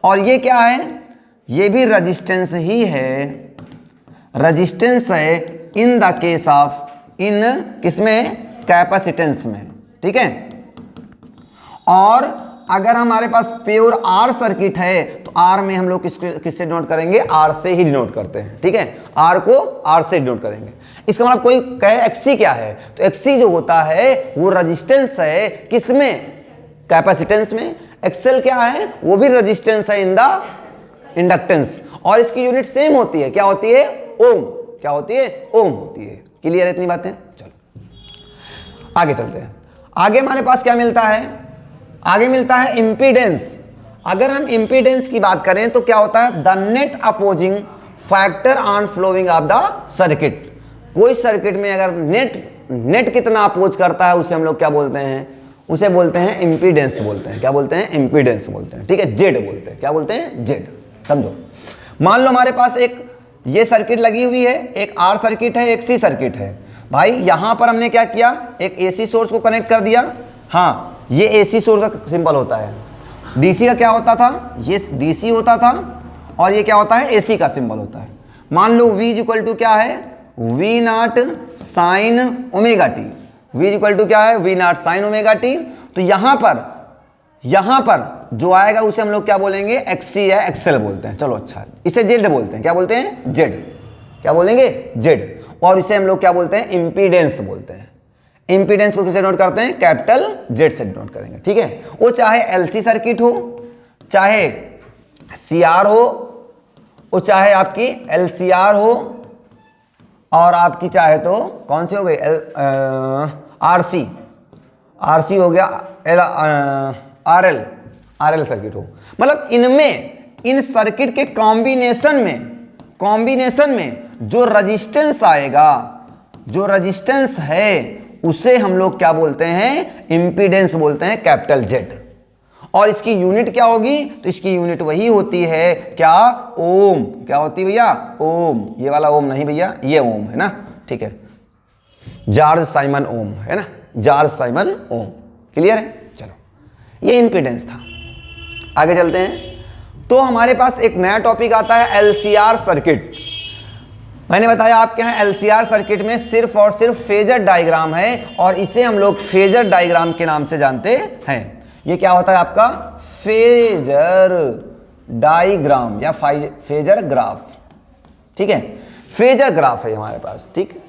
और ये क्या है, ये भी रेजिस्टेंस ही है, रेजिस्टेंस है इन द केस ऑफ, इन किसमें, कैपेसिटेंस में, ठीक है। और अगर हमारे पास प्योर आर सर्किट है तो आर में हम लोग किससे डिनोट करेंगे, आर से ही डिनोट करते हैं, ठीक है, आर को आर से डिनोट करेंगे। इसका मतलब कोई कहे एक्सी क्या है, तो एक्सी जो होता है वो रेजिस्टेंस है किसमें, कैपेसिटेंस में। एक्सेल क्या है, वो भी रेजिस्टेंस है इन द इंडक्टेंस, और इसकी यूनिट सेम होती है, क्या होती है, ओम, क्या होती है, ओम होती है। क्लियर है इतनी बातें, चलो आगे चलते हैं। आगे हमारे पास क्या मिलता है, आगे मिलता है इम्पीडेंस। अगर हम इम्पीडेंस की बात करें तो क्या होता है, the net opposing factor on flowing of the circuit. कोई सर्किट में अगर नेट कितना अपोज करता है उसे हम लोग क्या बोलते हैं, उसे बोलते हैं इम्पीडेंस बोलते हैं। क्या बोलते हैं, इम्पीडेंस बोलते हैं, ठीक है, जेड बोलते हैं। क्या बोलते हैं, जेड। समझो, मान लो हमारे पास एक ये सर्किट लगी हुई है, एक आर सर्किट है, एक सी सर्किट है। भाई यहां पर हमने क्या किया, एक एसी सोर्स को कनेक्ट कर दिया। हाँ, ये एसी सोर्स का सिंबल होता है। डीसी का क्या होता था, ये डीसी होता था, और ये क्या होता है, एसी का सिंबल होता है। मान लो V इक्वल टू क्या है, V naught sine omega T. V equal to क्या है, V naught sine omega T. तो यहां पर जो आएगा उसे हम लोग क्या बोलेंगे, एक्सी या एक्सेल बोलते हैं। चलो अच्छा, इसे जेड बोलते हैं। क्या बोलते हैं, जेड। क्या बोलेंगे, जेड। और इसे हम लोग क्या बोलते हैं, इम्पीडेंस बोलते हैं। इम्पीडेंस को किसे नोट करते हैं, कैपिटल जेड से नोट करेंगे, ठीक है। वो चाहे एलसी सर्किट हो, चाहे सीआर हो, वो चाहे आपकी एलसीआर हो, और आपकी चाहे तो कौन सी हो गई, आरसी हो गया, आरएल सर्किट हो। मतलब इनमें, इन सर्किट के कॉम्बिनेशन में जो रेजिस्टेंस आएगा, जो रेजिस्टेंस है उसे हम लोग क्या बोलते हैं, इम्पीडेंस बोलते हैं, कैपिटल जेड। और इसकी यूनिट क्या होगी, तो इसकी यूनिट वही होती है क्या, ओम। क्या होती है भैया, ओम। ये वाला ओम नहीं भैया, ये ओम है ना, ठीक है, जॉर्ज साइमन ओम है ना, जॉर्ज साइमन ओम। क्लियर है, चलो ये इम्पीडेंस था। आगे चलते हैं। तो हमारे पास एक नया टॉपिक आता है, एलसीआर सर्किट। मैंने बताया आपके यहाँ एलसीआर सर्किट में सिर्फ और सिर्फ फेजर डायग्राम है, और इसे हम लोग फेजर डायग्राम के नाम से जानते हैं। ये क्या होता है आपका, फेजर डायग्राम या फेजर ग्राफ, ठीक है, फेजर ग्राफ है हमारे पास, ठीक।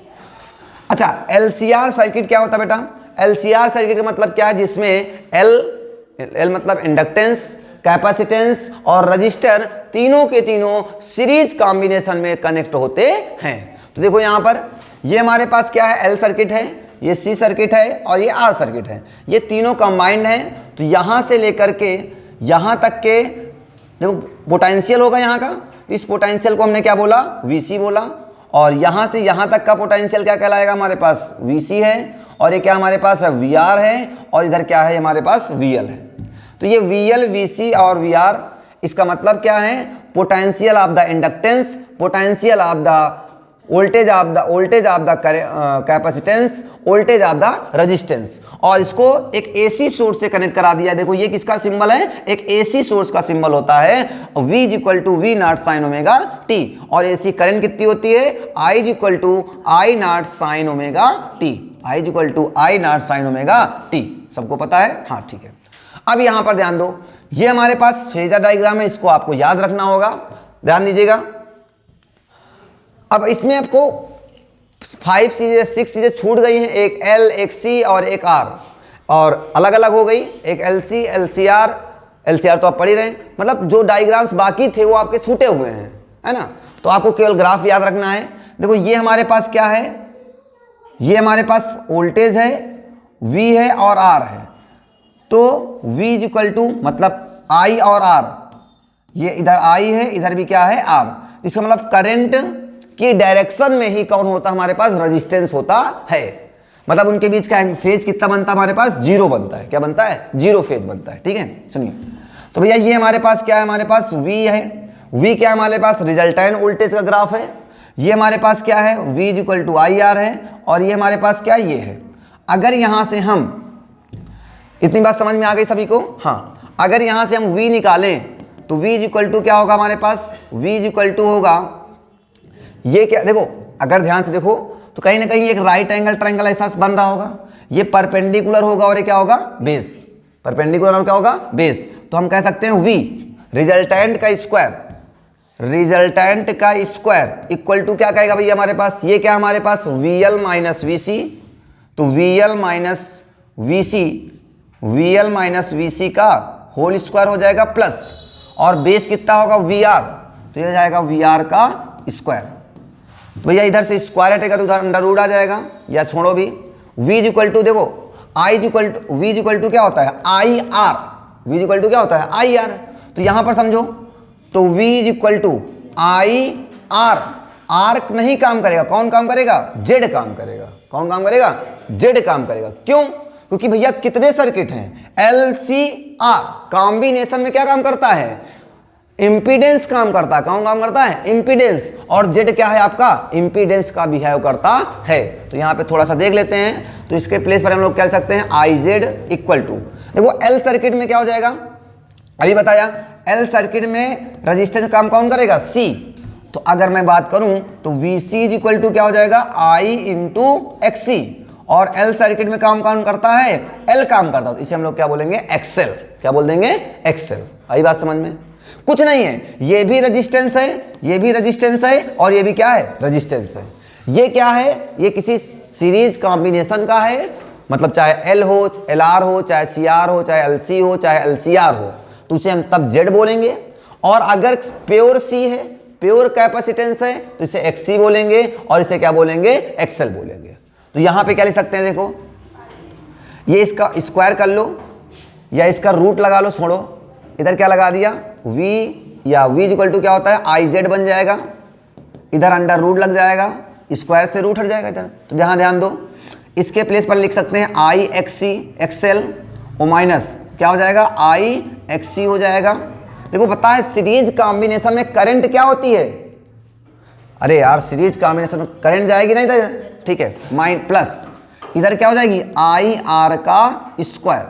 अच्छा, एलसीआर सर्किट क्या होता है बेटा, एलसीआर सर्किट का मतलब क्या है, जिसमें एल मतलब इंडक्टेंस, कैपेसिटेंस और रजिस्टर तीनों के तीनों सीरीज कॉम्बिनेशन में कनेक्ट होते हैं। तो देखो यहां पर ये हमारे पास क्या है, एल सर्किट है, ये सी सर्किट है, और ये आर सर्किट है। ये तीनों कंबाइंड हैं। तो यहां से लेकर के यहां तक के देखो पोटेंशियल होगा यहाँ का, इस पोटेंशियल को हमने क्या बोला, वीसी बोला। और यहां से यहां तक का पोटेंशियल क्या कहलाएगा, हमारे पास वीसी है, और ये क्या हमारे पास है, वीआर है, और इधर क्या है हमारे पास, वीएल है। तो ये VL, VC और VR, इसका मतलब क्या है, potential of the inductance, potential of the voltage of the capacitance, voltage of the resistance. और इसको एक AC सोर्स से कनेक्ट करा दिया। देखो ये किसका सिंबल है, एक AC सोर्स का सिंबल होता है, V equal to V naught sine omega T. और AC करंट कितनी होती है, I equal to I naught sine omega T, I equal to I naught sine omega T. सबको पता है, हाँ ठीक है। अब यहां पर ध्यान दो, ये हमारे पास फेजर डायग्राम है, इसको आपको याद रखना होगा, ध्यान दीजिएगा। अब इसमें आपको 5 चीजें 6 चीजें छूट गई हैं, एक L, एक C और एक R, और अलग अलग हो गई, एक LC, LCR तो आप पढ़ ही रहे हैं। मतलब जो डायग्राम्स बाकी थे वो आपके छूटे हुए हैं, है ना। तो आपको केवल ग्राफ याद रखना है। देखो ये हमारे पास क्या है, ये हमारे पास वोल्टेज है, V है और R है। तो V इक्वल टू मतलब आई और आर, ये इधर आई है, इधर भी क्या है आर। इसका मतलब करंट की डायरेक्शन में ही कौन होता है हमारे पास, रेजिस्टेंस होता है। मतलब उनके बीच का फेज कितना बनता है हमारे पास, जीरो बनता है। क्या बनता है, जीरो फेज बनता है। ठीक है, सुनिए तो भैया ये हमारे पास क्या है, हमारे पास V है। V क्या है हमारे पास, रिजल्टेंट वोल्टेज का ग्राफ है। ये हमारे पास क्या है, V equal to I R है। और ये हमारे पास क्या ये है। अगर यहां से हम, इतनी बात समझ में आ गई सभी को, हाँ, अगर यहां से हम V निकालें तो V इक्वल टू क्या होगा हमारे पास, V इक्वल टू होगा, ये क्या, देखो अगर ध्यान से देखो तो कहीं ना कहीं एक राइट एंगल ट्रायंगल ऐसा बन रहा होगा। ये परपेंडिकुलर होगा और ये क्या होगा, बेस। परपेंडिकुलर और क्या होगा, बेस। तो हम कह सकते हैं V रिजल्टेंट का स्क्वायर, रिजल्टेंट का स्क्वायर इक्वल टू क्या कहेगा भैया हमारे पास, ये क्या हमारे पास VL माइनस VC। तो VL minus VC, VL minus VC का होल स्क्वायर हो जाएगा प्लस, और बेस कितना होगा VR, तो ये हो जाएगा VR का स्क्वायर। तो भैया इधर से स्क्वायर हटेगा तो उधर अंडर रूट आ जाएगा, या छोड़ो भी। V इक्वल टू देखो I equal to, V equal to क्या होता है IR, V इक्वल टू क्या होता है IR। तो यहां पर समझो तो V equal to IR, R नहीं काम करेगा, कौन काम करेगा, Z काम करेगा। कौन काम करेगा, Z काम करेगा। क्यों, क्योंकि भैया कितने सर्किट हैं, LCR कॉम्बिनेशन में क्या काम करता है, इंपीडेंस काम करता है। कौन काम करता है, इंपीडेंस। और Z क्या है आपका, इंपीडेंस का बिहेव करता है। तो यहाँ पे थोड़ा सा देख लेते हैं, तो इसके प्लेस पर हम लोग कह सकते हैं IZ इक्वल टू, देखो L सर्किट में क्या हो जाएगा, अभी बताया, L सर्किट में रेजिस्टेंस काम कौन करेगा, C। तो अगर मैं बात करूं तो VC इक्वल टू क्या हो जाएगा, I इंटू XC। और L सर्किट में काम कौन करता है, L काम करता है, तो इसे हम लोग क्या बोलेंगे, XL। क्या बोल देंगे, XL। आई बात समझ में, कुछ नहीं है, ये भी रेजिस्टेंस है, ये भी रेजिस्टेंस है, और ये भी क्या है, रेजिस्टेंस है। ये क्या है, ये किसी सीरीज कॉम्बिनेशन का है, मतलब चाहे L हो, LR हो, चाहे CR हो, चाहे LC हो, चाहे LCR हो, तो उसे हम तब Z बोलेंगे। और अगर प्योर C है, प्योर कैपेसिटेंस है, तो इसे XC बोलेंगे, और इसे क्या बोलेंगे, XL बोलेंगे। तो यहां पे क्या लिख सकते हैं, देखो ये इसका स्क्वायर कर लो या इसका रूट लगा लो, छोड़ो, इधर क्या लगा दिया V, या V इक्वल टू क्या होता है IZ बन जाएगा, इधर अंडर रूट लग जाएगा, स्क्वायर से रूट हट जाएगा इधर। तो जहां ध्यान दो, इसके प्लेस पर लिख सकते हैं IXC XL, और माइनस क्या हो जाएगा IXC हो जाएगा। देखो पता है सीरीज कॉम्बिनेशन में करंट क्या होती है, अरे यार सीरीज कॉम्बिनेशन में करंट जाएगी ना इधर, ठीक है, माइन प्लस इधर क्या हो जाएगी IR का स्क्वायर,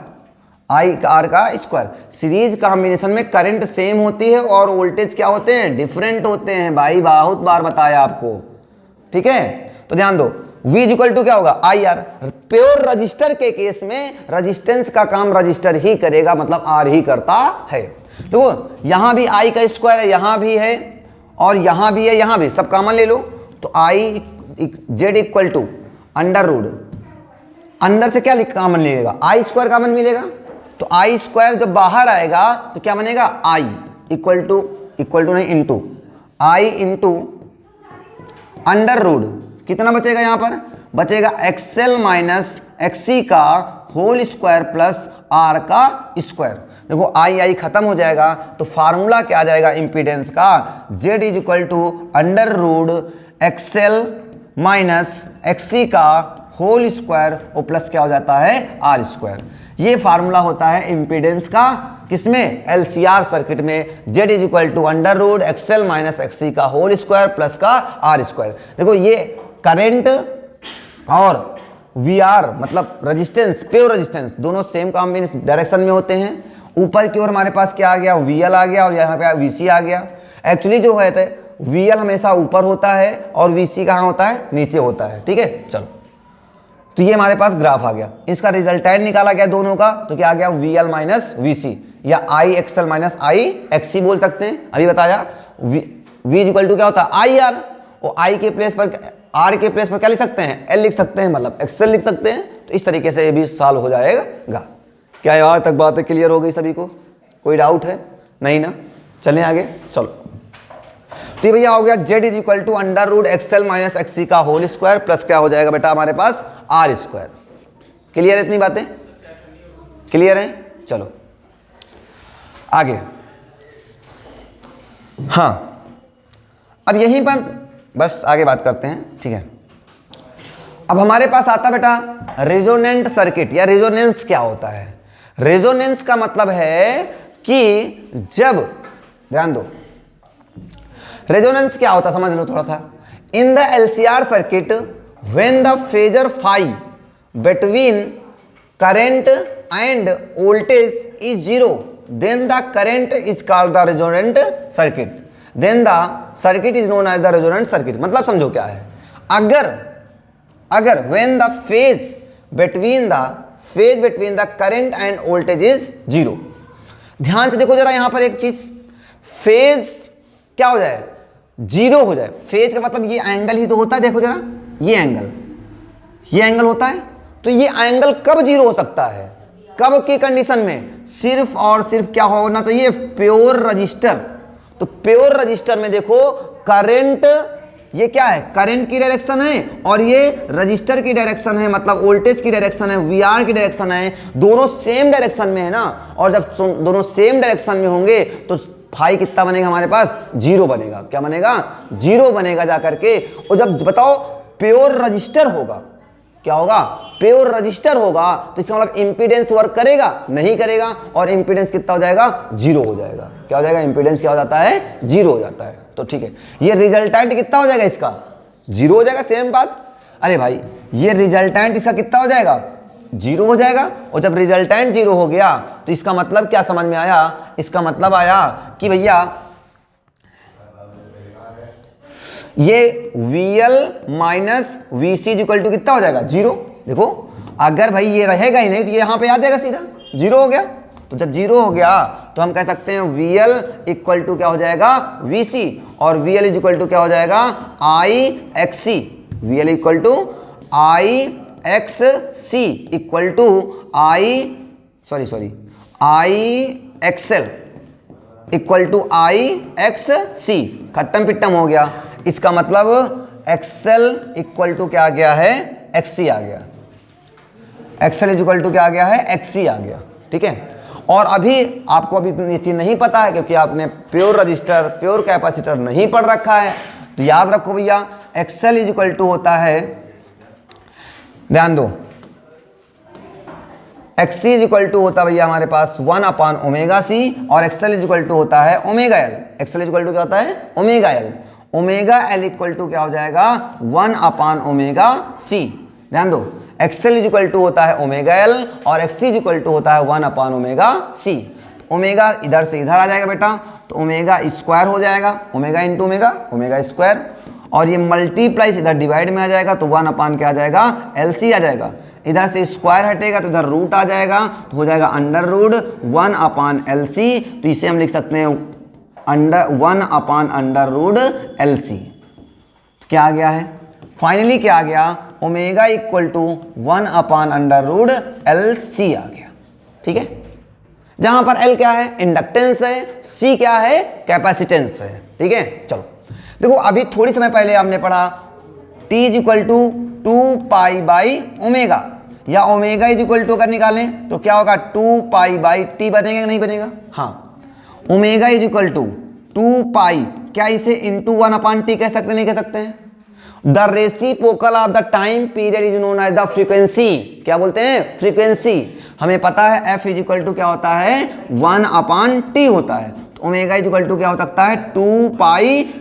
IR का स्क्वायर। सीरीज कॉम्बिनेशन में करंट सेम होती है और वोल्टेज क्या होते हैं, डिफरेंट होते हैं भाई, बहुत बार बताया आपको, ठीक है। तो ध्यान दो V इक्वल टू क्या होगा IR। प्योर रजिस्टर के केस में रेजिस्टेंस का काम रजिस्टर ही करेगा, मतलब R ही करता है। देखो यहां भी I का स्क्वायर है, यहां भी है, और यहां भी है, यहां भी, सब कॉमन ले लो। तो Z equal to under root, अंदर से क्या कॉमन मिलेगा, I स्क्वायर कॉमन मिलेगा। तो I स्क्वायर जब बाहर आएगा तो क्या बनेगा I इक्वल टू नहीं into I into under root, कितना बचेगा यहां पर, बचेगा XL माइनस XC का होल स्क्वायर प्लस R का स्क्वायर। देखो I खत्म हो जाएगा, तो फार्मूला क्या आ जाएगा इंपीडेंस का, Z is equal to under root XL minus XC का होल स्क्वायर और प्लस क्या हो जाता है R स्क्वायर। ये फार्मूला होता है इंपीडेंस का, किसमें, LCR सर्किट में। Z is equal to under root XL minus XC का होल स्क्वायर प्लस का R स्क्वायर। देखो ये करंट और VR मतलब रेजिस्टेंस, प्योर रेजिस्टेंस, दोनों सेम कॉम्बिनेशन डायरेक्शन में होते हैं। ऊपर की ओर हमारे पास क्या आ गया, VL आ गया, और यहाँ पे VC आ गया। एक्चुअली जो है VL हमेशा ऊपर होता है और VC कहाँ होता है, नीचे होता है, ठीक है। चलो तो ये हमारे पास ग्राफ आ गया, इसका रिजल्टेंट निकाला गया दोनों का, तो क्या आ गया VL माइनस VC, या IXL माइनस IXC बोल सकते हैं। अभी बताया V इक्वल टू क्या होता है IR, और I के प्लेस पर, R के प्लेस पर क्या लिख सकते हैं, L लिख सकते हैं, मतलब XL लिख सकते हैं। तो इस तरीके से ये भी सॉल्व हो जाएगा। क्या यार तक बातें क्लियर हो गई सभी को, कोई डाउट है, नहीं ना, चलें आगे। चलो तो ये भैया हो गया Z is equal to under root XL minus XC का होल स्क्वायर प्लस क्या हो जाएगा बेटा हमारे पास R स्क्वायर। क्लियर है, इतनी बातें क्लियर हैं। चलो आगे, हाँ, अब यहीं पर बस आगे बात करते हैं, ठीक है। अब हमारे पास आता बेटा रेजोनेंट सर्किट या रेजोनेंस क्या होता है। रेजोनेंस का मतलब है कि जब, ध्यान दो, रेजोनेंस क्या होता है समझ लो थोड़ा सा। In the LCR circuit when the phasor phi between current and voltage is zero then the current is called the resonant circuit, then the circuit is known as the resonant circuit. मतलब समझो क्या है, अगर when the phase between the current and voltage is zero. ध्यान से देखो जरा यहां पर एक चीज, फेज क्या हो जाए, जीरो हो जाए। फेज का मतलब ये एंगल ही तो होता है, देखो जरा ये एंगल होता है। तो ये एंगल कब जीरो हो सकता है, कब की कंडीशन में, सिर्फ और सिर्फ क्या होना चाहिए, प्योर रजिस्टर। तो प्योर रजिस्टर में देखो करंट, ये क्या है, करंट की डायरेक्शन है और ये रजिस्टर की डायरेक्शन है, मतलब वोल्टेज की डायरेक्शन है, वीआर की डायरेक्शन है, दोनों सेम डायरेक्शन में है ना। और जब दोनों सेम डायरेक्शन में होंगे तो फाई कितना बनेगा हमारे पास, जीरो बनेगा। क्या बनेगा, जीरो बनेगा जा करके। और जब बताओ प्योर रजिस्टर होगा, क्या होगा, प्योर रजिस्टर होगा, तो इसका मतलब इंपीडेंस वर्क करेगा, नहीं करेगा, और इंपीडेंस कितना हो जाएगा, जीरो हो जाएगा। क्या हो जाएगा, इंपीडेंस क्या हो जाता है, जीरो हो जाता है। तो ठीक है, ये रिजल्टेंट कितना हो जाएगा, इसका जीरो हो जाएगा, सेम बात। अरे भाई ये रिजल्टेंट इसका कितना हो जाएगा, जीरो हो जाएगा। और जब रिजल्टेंट जीरो हो गया तो इसका मतलब क्या समझ में आया, इसका मतलब आया कि भैया ये VL minus VC equal to कितना हो जाएगा, जीरो। देखो अगर भाई ये रहेगा ही नहीं तो ये यहां पे आ जाएगा, सीधा जीरो हो गया। तो जब जीरो हो गया तो हम कह सकते हैं VL इक्वल टू क्या हो जाएगा, VC, और VL इक्वल टू क्या हो जाएगा, IXC। VL equal to IXC equal to IXL equal to IXC। खट्टम पिट्टम हो गया। इसका मतलब XL इक्वल टू क्या आ गया है, XC आ गया। XL इक्वल टू क्या आ गया है, XC आ गया। ठीक है, और अभी आपको अभी ये चीज नहीं पता है क्योंकि आपने प्योर रजिस्टर, प्योर कैपेसिटर नहीं पढ़ रखा है। तो याद रखो भैया, XL इक्वल टू होता है, ध्यान दो, XC इक्वल टू होता है भैया हमारे पास 1/ωc, और XL इक्वल टू होता है ωL। XL इक्वल टू क्या होता है, ωL। ωL इक्वल टू क्या हो जाएगा, 1/ωc। ध्यान दो, XL इक्वल टू होता है ωL और XC इक्वल टू होता है 1/ωc। ओमेगा इधर से इधर आ जाएगा बेटा, तो ओमेगा स्क्वायर हो जाएगा, omega into omega, omega square, और ये मल्टीप्लाई इधर डिवाइड में आ जाएगा, तो 1 क्या आ जाएगा, LC आ जाएगा। इधर से स्क्वायर हटेगा तो इधर रूट आ जाएगा, तो हो जाएगा अंडर रूट 1/LC। तो इसे हम लिख सकते हैं 1/√LC। क्या आ गया है, फाइनली क्या आ गया, ओमेगा इक्वल टू 1/√LC आ गया। ठीक है, जहां पर L क्या है, इंडक्टेंस है, C क्या है, कैपेसिटेंस है। ठीक है, चलो देखो, अभी थोड़ी समय पहले हमने पढ़ा T इक्वल टू 2π/ω, या ओमेगा इक्वल टू अगर निकालें तो क्या होगा, 2π/T बनेगा कि नहीं बनेगा। हाँ, ओमेगा इक्वल टू 2π, क्या इसे इंटू 1/T कह सकते, नहीं कह सकते हैं। The reciprocal of the time period is known as the frequency. क्या बोलते हैं, फ्रीक्वेंसी। हमें पता है F इक्वल टू क्या होता है, 1/T होता है। तो ओमेगा इक्वल टू क्या हो सकता है, 2π,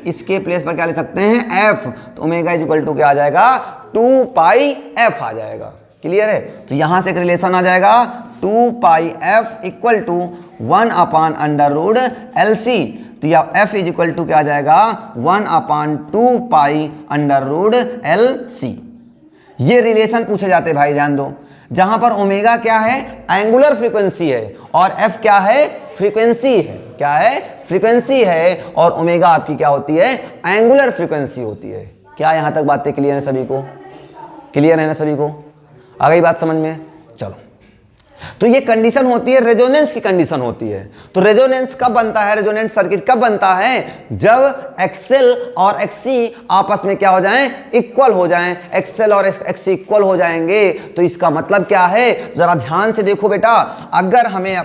इसके प्लेस पर क्या ले सकते हैं, F। तो ओमेगा इक्वल टू क्या आ जाएगा, 2πF आ जाएगा। क्लियर है, तो यहां से एक रिलेशन आ जाएगा, 2πF इक्वल टू 1/√LC। तो यह F इज इक्वल टू क्या आ जाएगा, 1/2π√LC। ये रिलेशन पूछे जाते भाई, ध्यान दो, जहां पर ओमेगा क्या है, एंगुलर फ्रीक्वेंसी है, और F क्या है, फ्रीक्वेंसी है। क्या है, फ्रीक्वेंसी है, और ओमेगा आपकी क्या होती है, एंगुलर फ्रीक्वेंसी होती है। क्या यहां तक बातें क्लियर है सभी को, क्लियर है ना सभी को, आ गई बात समझ में। चलो, तो ये कंडीशन होती है, रेजोनेंस की कंडीशन होती है। तो रेजोनेंस कब बनता है, रेजोनेंट सर्किट कब बनता है, जब XL और XC आपस में क्या हो जाएं, इक्वल हो जाएं। XL और XC इक्वल हो जाएंगे तो इसका मतलब क्या है, जरा ध्यान से देखो बेटा। अगर हमें,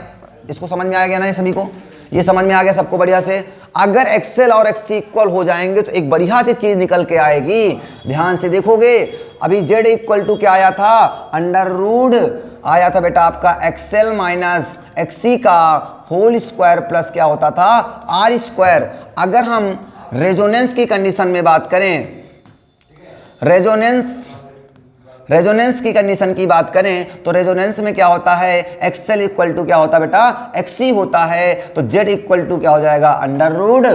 इसको समझ में आ गया ना ये सभी को, ये समझ में आ गया सबको बढ़िया से। अगर एक्सएल और एक्ससी इक्वल हो जाएंगे तो एक बढ़िया सी चीज निकल के आएगी। ध्यान से देखोगे, अभी जेड इक्वल टू क्या आया था, अंडर रूट आया था बेटा आपका एक्सएल माइनस एक्ससी का होल स्क्वायर प्लस क्या होता था, आर स्क्वायर। अगर हम रेजोनेंस की कंडीशन में बात करें, रेजोनेंस की कंडीशन की बात करें तो रेजोनेंस में क्या होता है, एक्सएल इक्वल टू क्या होता है बेटा, एक्ससी होता है। तो जेड इक्वल टू क्या हो जाएगा, अंडर रूट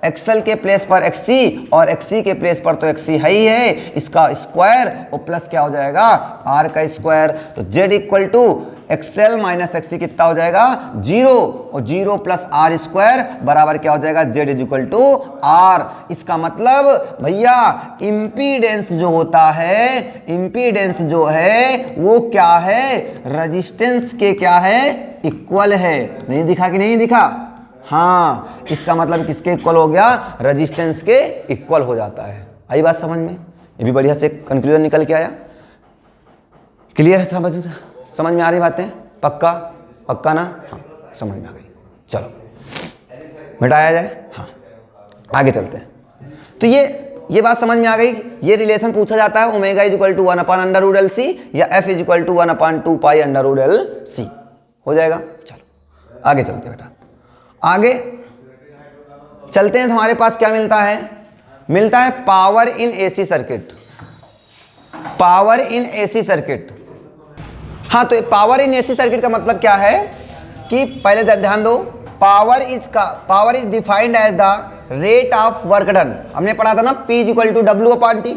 एक्सएल के प्लेस पर एक्ससी और एक्ससी के प्लेस पर तो एक्ससी है ही है, इसका स्क्वायर और प्लस क्या हो जाएगा, आर का स्क्वायर। तो Z equal to XL minus XC कितना हो जाएगा, 0, और 0 प्लस आर स्क्वायर बराबर क्या हो जाएगा, Z is equal to R. इसका मतलब भैया इम्पीडेंस जो होता है, इम्पीडेंस जो है वो क्या है, रेजिस्टेंस के क्या है, इक्वल है। नहीं दिखा कि नहीं दिखा, हाँ, इसका मतलब किसके इक्वल हो गया, रेजिस्टेंस के इक्वल हो जाता है। आई बात समझ में, ये भी बढ़िया से कंक्लूजन निकल के आया। क्लियर है, समझ में आ रही बातें, पक्का पक्का ना, हाँ समझ में आ गई। चलो मिटाया जाए, हाँ आगे चलते हैं। तो ये बात समझ में आ गई। ये रिलेशन पूछा जाता है omega is equal to 1 upon under root l c या f is equal to 1 upon 2 pi under root l c, हो जाएगा। चलो आगे चलते हैं बेटा, आगे चलते हैं। तो हमारे पास क्या मिलता है, मिलता है power in AC circuit, power in AC circuit. हाँ, तो पावर इन एसी सर्किट का मतलब क्या है कि पहले ध्यान दो, power is defined as the rate of work done. हमने पढ़ा था ना, P is equal to W upon T,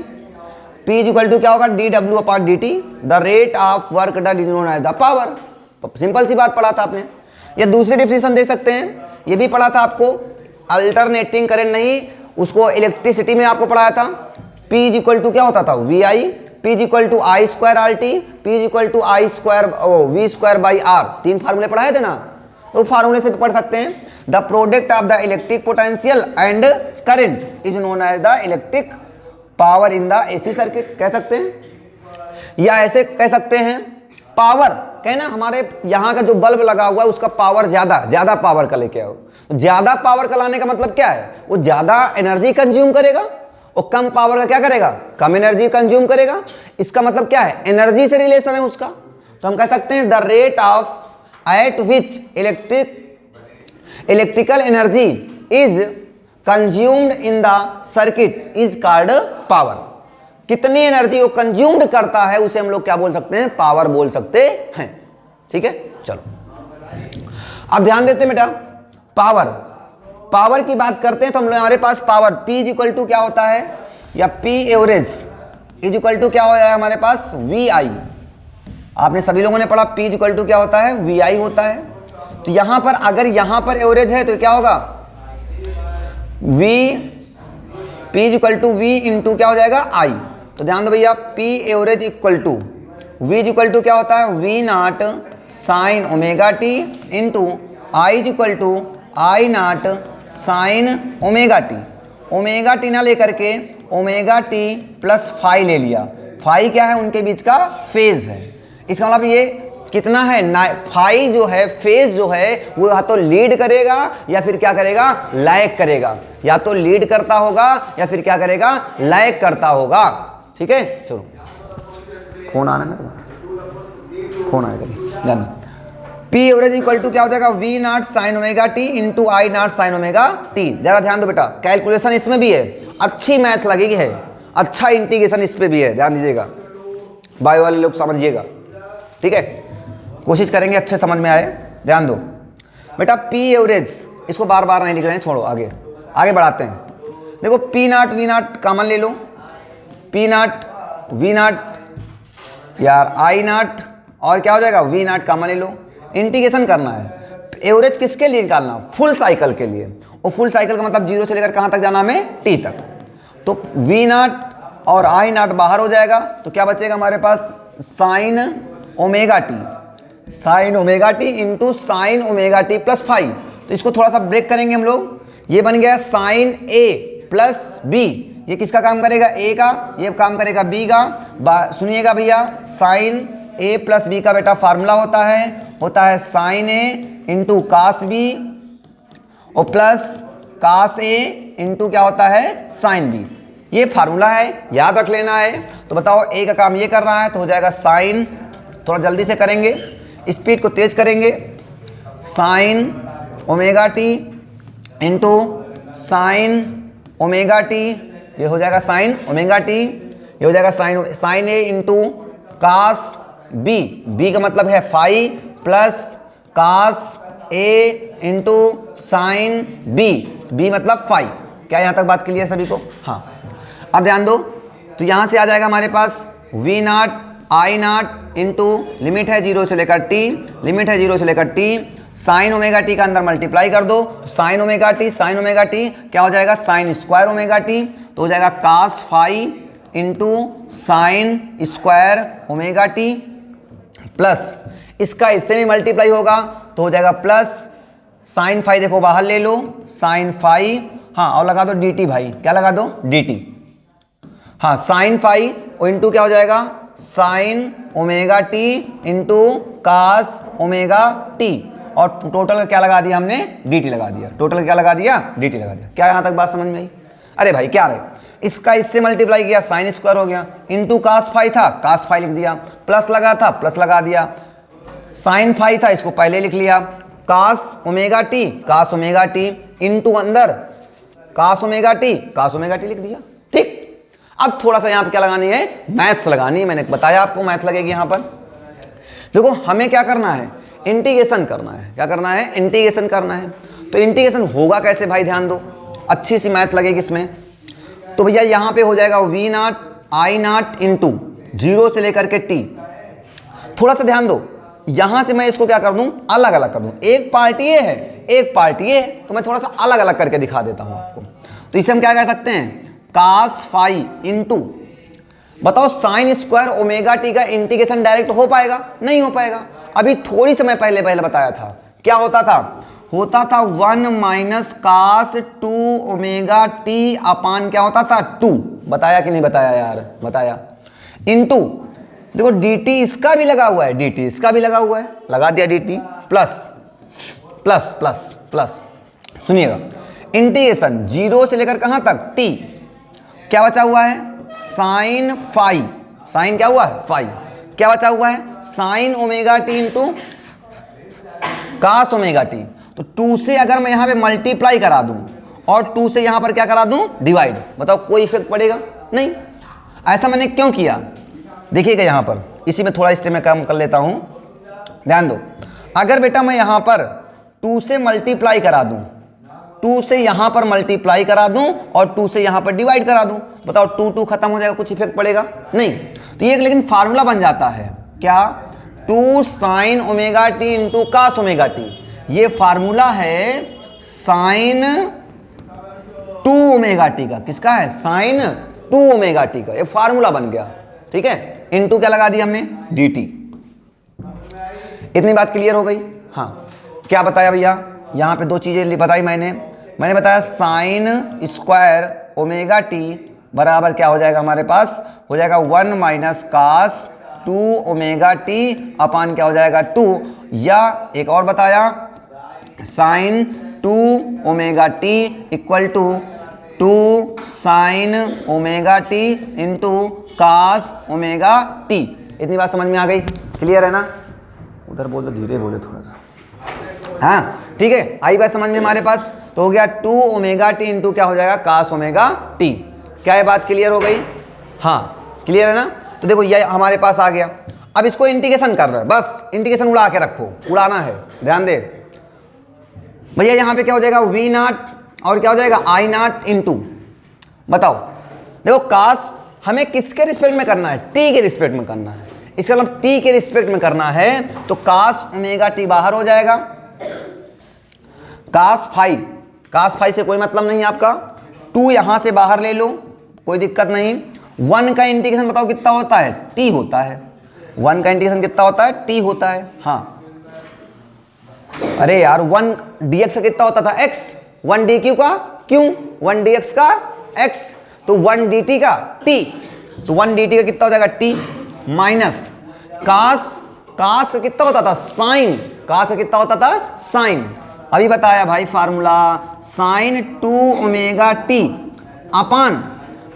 P is equal to क्या होगा, dW upon dt, the rate of work done is known as the power. Simple सी बात पढ़ा था आपने। ये दूसरी डिफिनेशन देख सकते हैं, ये भी पढ़ा था आपको, अल्टरनेटिंग करंट नहीं, उसको इलेक्ट्रिसिटी में आपको पढ़ाया था। P इज इक्वल टू क्या होता था, VI, P is equal to I square RT, P is equal to I square V square by R। 3 फार्मूले पढ़ाए थे ना, तो फार्मूले से पढ़ सकते हैं। The product of the electric potential and current is known as the electric power in the AC circuit, कह सकते हैं। या ऐसे कह सकते हैं, पावर कहना हमारे यहाँ का जो बल्ब लगा हुआ है उसका पावर ज्यादा पावर का लेके आओ। ज्यादा पावर का लाने का मतलब क्या है, वो ज्यादा एनर्जी कंज्यूम करेगा और कम पावर का क्या करेगा, कम एनर्जी कंज्यूम करेगा। इसका मतलब क्या है, एनर्जी से रिलेशन है उसका। तो हम कह सकते हैं the rate of eight which electrical energy is consumed in the circuit is called power. कितनी एनर्जी वो कंज्यूम्ड करता है उसे हम लोग क्या बोल सकते हैं, पावर बोल सकते हैं। ठीक है, चलो अब ध्यान देते हैं बेटा, पावर की बात करते हैं तो हम लोग हमारे पास power P is equal to क्या होता है, या P average is equal to क्या हो जाएगा हमारे पास, VI। आपने सभी लोगों ने पढ़ा P इज इक्वल टू क्या होता है, VI होता है। तो यहां पर अगर यहां पर एवरेज है तो क्या होगा, P is equal to V into क्या हो जाएगा, I। तो ध्यान दो भैया, P average equal to V is equal to क्या होता है, V naught sine omega T into I is equal to I naught sine omega T. Omega T ना लेकर के ओमेगा टी प्लस फाई ले लिया। फाई क्या है, उनके बीच का फेज है। इसका मतलब ये कितना है, फाई जो है, फेज जो है वो या तो लीड करेगा या फिर क्या करेगा, लैग करेगा। या तो लीड करता होगा या फिर क्या करेगा, लैग करता होगा। ठीक है, चलो फोन आना है तुम्हारा, फोन आएगा ध्यान। P एवरेज इक्वल टू क्या हो जाएगा, V naught sine omega T into I naught sine omega T. जरा ध्यान दो बेटा, कैलकुलेशन इसमें भी है, अच्छी मैथ लगेगी है, अच्छा इंटीग्रेशन इस पे भी है, ध्यान दीजिएगा, बायो वाले लोग समझिएगा। ठीक है, कोशिश करेंगे अच्छे समझ में आए। ध्यान दो बेटा, P एवरेज, इसको बार बार नहीं लिख रहे हैं, छोड़ो, आगे बढ़ाते हैं। देखो P not V not common ले लो, P नॉट V नॉट यार I नॉट और क्या हो जाएगा, V नॉट कॉमन ले लो। इंटीग्रेशन करना है, एवरेज किसके लिए निकालना, फुल साइकिल के लिए। और फुल साइकिल का मतलब 0 से लेकर कहाँ तक जाना हमें, T तक। तो V नॉट और I नॉट बाहर हो जाएगा, तो क्या बचेगा हमारे पास, sine omega T into sine omega T plus phi. तो इसको थोड़ा सा ब्रेक करेंगे हम लोग, ये बन गया साइन A प्लस B। ये किसका काम करेगा, A का, ये काम करेगा B का। सुनिएगा भैया, साइन A प्लस B का बेटा फार्मूला होता है sine A into cos B और प्लस कास ए इंटू क्या होता है साइन बी। ये फार्मूला है, याद रख लेना है। तो बताओ ए का काम ये कर रहा है तो हो जाएगा साइन, थोड़ा जल्दी से करेंगे, स्पीड को तेज करेंगे, sign omega T into sine omega T, ये हो जाएगा साइन ओमेगा टी, ये हो जाएगा साइन ए इंटू कास बी, बी का मतलब है phi, plus cos A into sine B, B मतलब फाई। क्या यहाँ तक बात क्लियर सभी को? हाँ, अब ध्यान दो, तो यहाँ से आ जाएगा हमारे पास v not I not into limit है 0 से लेकर टी, लिमिट है 0 से लेकर टी, साइन ओमेगा टी का अंदर मल्टीप्लाई कर दो, तो साइन ओमेगा टी क्या हो जाएगा साइन स्क्वायर ओमेगा टी, तो हो जाएगा cos phi into sine square omega T, plus इसका इससे भी मल्टीप्लाई होगा तो हो जाएगा प्लस साइन फाई, देखो बाहर ले लो साइन फाई, हाँ और लगा दो डी टी भाई, क्या लगा दो डी टी, हाँ साइन फाई और इंटू क्या हो जाएगा sine omega T into cos omega T, और टोटल का क्या लगा दिया हमने डी टी लगा दिया, टोटल का क्या लगा दिया डी टी लगा दिया। क्या यहाँ तक बात समझ में आई? अरे भाई क्या रहे, इसका इससे मल्टीप्लाई किया साइन स्क्वायर हो गया, इंटू कास फाई था कास फाई लिख दिया, प्लस लगा था प्लस लगा दिया, साइन फाई था इसको पहले लिख लिया, कास ओमेगा टी इंटू अंदर कास ओमेगा टी लिख दिया। ठीक, अब थोड़ा सा यहाँ पे क्या लगानी है, मैथ्स लगानी है, मैंने बताया आपको मैथ लगेगी यहाँ पर। देखो हमें क्या करना है, इंटीग्रेशन करना है, क्या करना है इंटीग्रेशन करना है। तो इंटीग्रेशन होगा कैसे भाई, ध्यान दो, अच्छी सी मैथ लगेगी इसमें। तो भैया यहाँ पे हो जाएगा V not I not into 0 से लेकर के टी, थोड़ा सा ध्यान दो, यहां से मैं इसको क्या कर दूं अलग अलग कर दूं, एक पार्ट ये है एक पार्ट ये है, तो मैं थोड़ा सा अलग अलग करके दिखा देता हूं आपको। तो इसे हम क्या कह सकते हैं कास फाई इंटू, बताओ साइन स्क्वायर ओमेगा टी का इंटीग्रेशन डायरेक्ट हो पाएगा? नहीं हो पाएगा। अभी थोड़ी समय पहले बताया था, क्या होता था 1 minus cos 2 omega T upon क्या होता था 2, बताया कि नहीं बताया यार, बताया, इंटू देखो dt इसका भी लगा हुआ है, dt इसका भी लगा हुआ है, लगा दिया dt plus plus plus plus, सुनिएगा इंटीग्रेशन 0 से लेकर कहां तक t, क्या बचा हुआ है साइन फाई, साइन क्या हुआ है फाई, क्या बचा हुआ है sine omega T into cos omega T. तो 2 से अगर मैं यहां पे मल्टीप्लाई करा दूं और 2 से यहां पर क्या करा दूं डिवाइड, बताओ कोई इफेक्ट पड़ेगा? नहीं। ऐसा मैंने क्यों किया, देखिएगा यहाँ पर, इसी में थोड़ा स्टेप में काम कर लेता हूँ, ध्यान दो। अगर बेटा मैं यहाँ पर 2 से मल्टीप्लाई करा दूँ, 2 से यहाँ पर मल्टीप्लाई करा दूँ और 2 से यहाँ पर डिवाइड करा दूँ, बताओ 2 खत्म हो जाएगा, कुछ इफेक्ट पड़ेगा? नहीं। तो ये लेकिन फार्मूला बन जाता है क्या, 2 sine omega T into cos omega T, ये फार्मूला है साइन 2 ओमेगा टी का, किसका है साइन 2 ओमेगा टी का, ये फार्मूला बन गया। ठीक है, इनटू क्या लगा दिया हमने dt। इतनी बात क्लियर हो गई? हाँ, क्या बताया भैया, यहाँ पे 2 चीजें बताई मैंने बताया साइन स्क्वायर ओमेगा टी बराबर क्या हो जाएगा हमारे पास, हो जाएगा 1 minus cos 2 omega T upon क्या हो जाएगा 2, या एक और बताया sine 2 omega T equal to 2 sine omega T into cos omega T. इतनी बात समझ में आ गई? क्लियर है ना? उधर बोलो, धीरे बोले थोड़ा सा, हाँ ठीक है, आई बात समझ में हमारे पास। तो हो गया 2 ओमेगा टी इंटू क्या हो जाएगा कास ओमेगा टी। क्या ये बात क्लियर हो गई? हाँ क्लियर है ना? तो देखो ये हमारे पास आ गया, अब इसको इंटीग्रेशन कर रहे हैं, बस इंटीग्रेशन उड़ा के रखो, उड़ाना है, ध्यान दे भैया। यहाँ पे क्या हो जाएगा वी नॉट और क्या हो जाएगा आई नॉट इंटू, बताओ देखो कास हमें किसके रिस्पेक्ट में करना है, टी के रिस्पेक्ट में करना है, इसका मतलब टी के रिस्पेक्ट में करना है, तो कास ओमेगा टी बाहर हो जाएगा, कास फाई से कोई मतलब नहीं आपका, 2 यहां से बाहर ले लो, कोई दिक्कत नहीं। 1 का इंटीग्रेशन बताओ कितना होता है, टी होता है, 1 का इंटीग्रेशन कितना होता है, टी होता है। हाँ अरे यार 1 dx का कितना होता था x, 1 dq का क्यों, 1 dx का x, तो 1 dt का t, तो 1 dt का कितना हो जाएगा t माइनस कास का कितना होता था साइन, कास का कितना होता था साइन, अभी बताया भाई formula sign 2 omega T upon,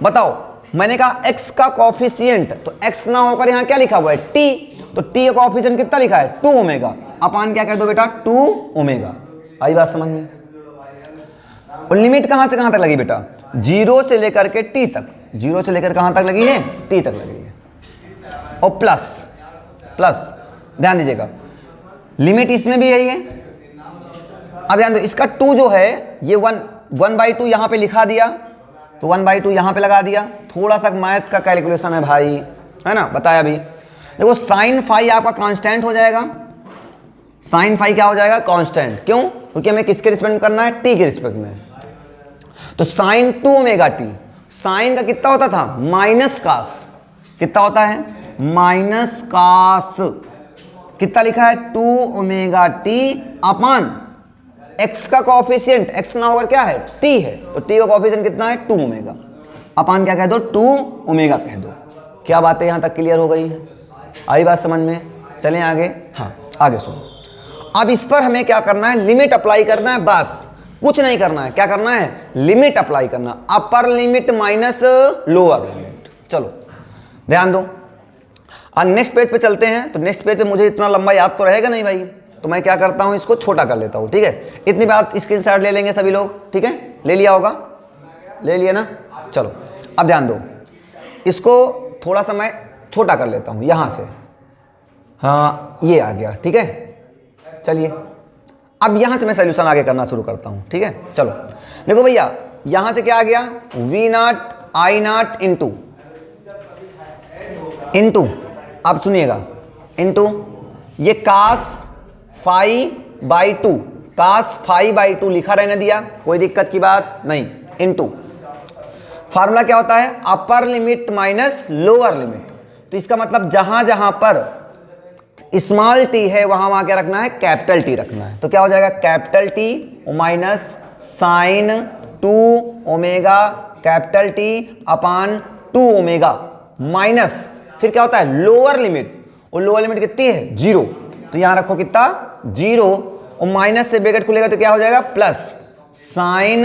बताओ मैंने कहा x का कॉफिशिएंट, तो x ना होकर यहाँ क्या लिखा हुआ है t, तो t का कॉफिशिएंट कितना लिखा है 2 ओमेगा, अपान क्या कह दो बेटा 2 ओमेगा। आई बात समझ में? और लिमिट कहाँ से कहाँ तक लगी बेटा, 0 से लेकर के t तक, 0 से लेकर कहाँ तक लगी है, t तक लगी है। और प्लस प्लस ध्यान दीजिएगा, लिमिट इसमें भी यही है। अब ध्यान दो, इसका 2 जो है ये 1/2 यहाँ पे लिखा दिया, तो 1/2 यहाँ पे लगा दिया। थोड़ा सा मैथ का कैलकुलेशन है भाई, है ना, बताया भी। देखो साइन फाई आपका कांस्टेंट हो जाएगा, साइन फाई क्या हो जाएगा, कांस्टेंट। क्यों? क्योंकि हमें किसके रिस्पेक्ट में करना है, टी के रिस्पेक्ट में। तो साइन 2 ओमेगा टी, साइन का कितना होता था माइनस कास, कितना होता है माइनस कास, कितना लिखा है 2 ओमेगा टी अपान x का कोएफिशिएंट, x ना होकर क्या है t है, तो t का कोएफिशिएंट कितना है 2 ओमेगा, अपान क्या कह दो 2 ओमेगा कह दो। क्या बातें यहाँ तक क्लियर हो गई है? आई बात समझ में? चलें आगे। हाँ आगे सुनो, अब इस पर हमें क्या करना है, लिमिट अप्लाई करना है, बस कुछ नहीं करना है। क्या करना है, लिमिट अप्लाई करना, अपर लिमिट माइनस लोअर लिमिट। चलो ध्यान दो, अब नेक्स्ट पेज पे चलते हैं। तो नेक्स्ट पेज पे मुझे इतना लंबा याद तो रहेगा नहीं भाई, तो मैं क्या करता हूं, इसको छोटा कर लेता हूं, ठीक है। इतनी बात स्क्रीनशॉट ले लेंगे सभी लोग, ठीक है, ले लिया होगा, ले लिया ना। चलो अब ध्यान दो, इसको थोड़ा सा मैं छोटा कर लेता हूं यहां से, हाँ ये आ गया, ठीक है। चलिए अब यहां से मैं सोल्यूशन आगे करना शुरू करता हूं, ठीक है। चलो देखो भैया, यहां से क्या आ गया, V0 I0 इंटू, अब सुनिएगा, इंटू ये cos phi by 2, cos phi by 2 लिखा रहने दिया, कोई दिक्कत की बात नहीं। इंटू फार्मूला क्या होता है, upper limit minus lower limit. तो इसका मतलब जहां जहां पर स्मॉल टी है वहां वहां क्या रखना है, कैपिटल टी रखना है। तो क्या हो जाएगा, capital t minus sine 2 omega capital t upon 2 omega minus, फिर क्या होता है लोअर लिमिट, और लोअर लिमिट कितनी है 0, तो यहां रखो कितना 0, और माइनस से ब्रैकेट खुलेगा तो क्या हो जाएगा प्लस साइन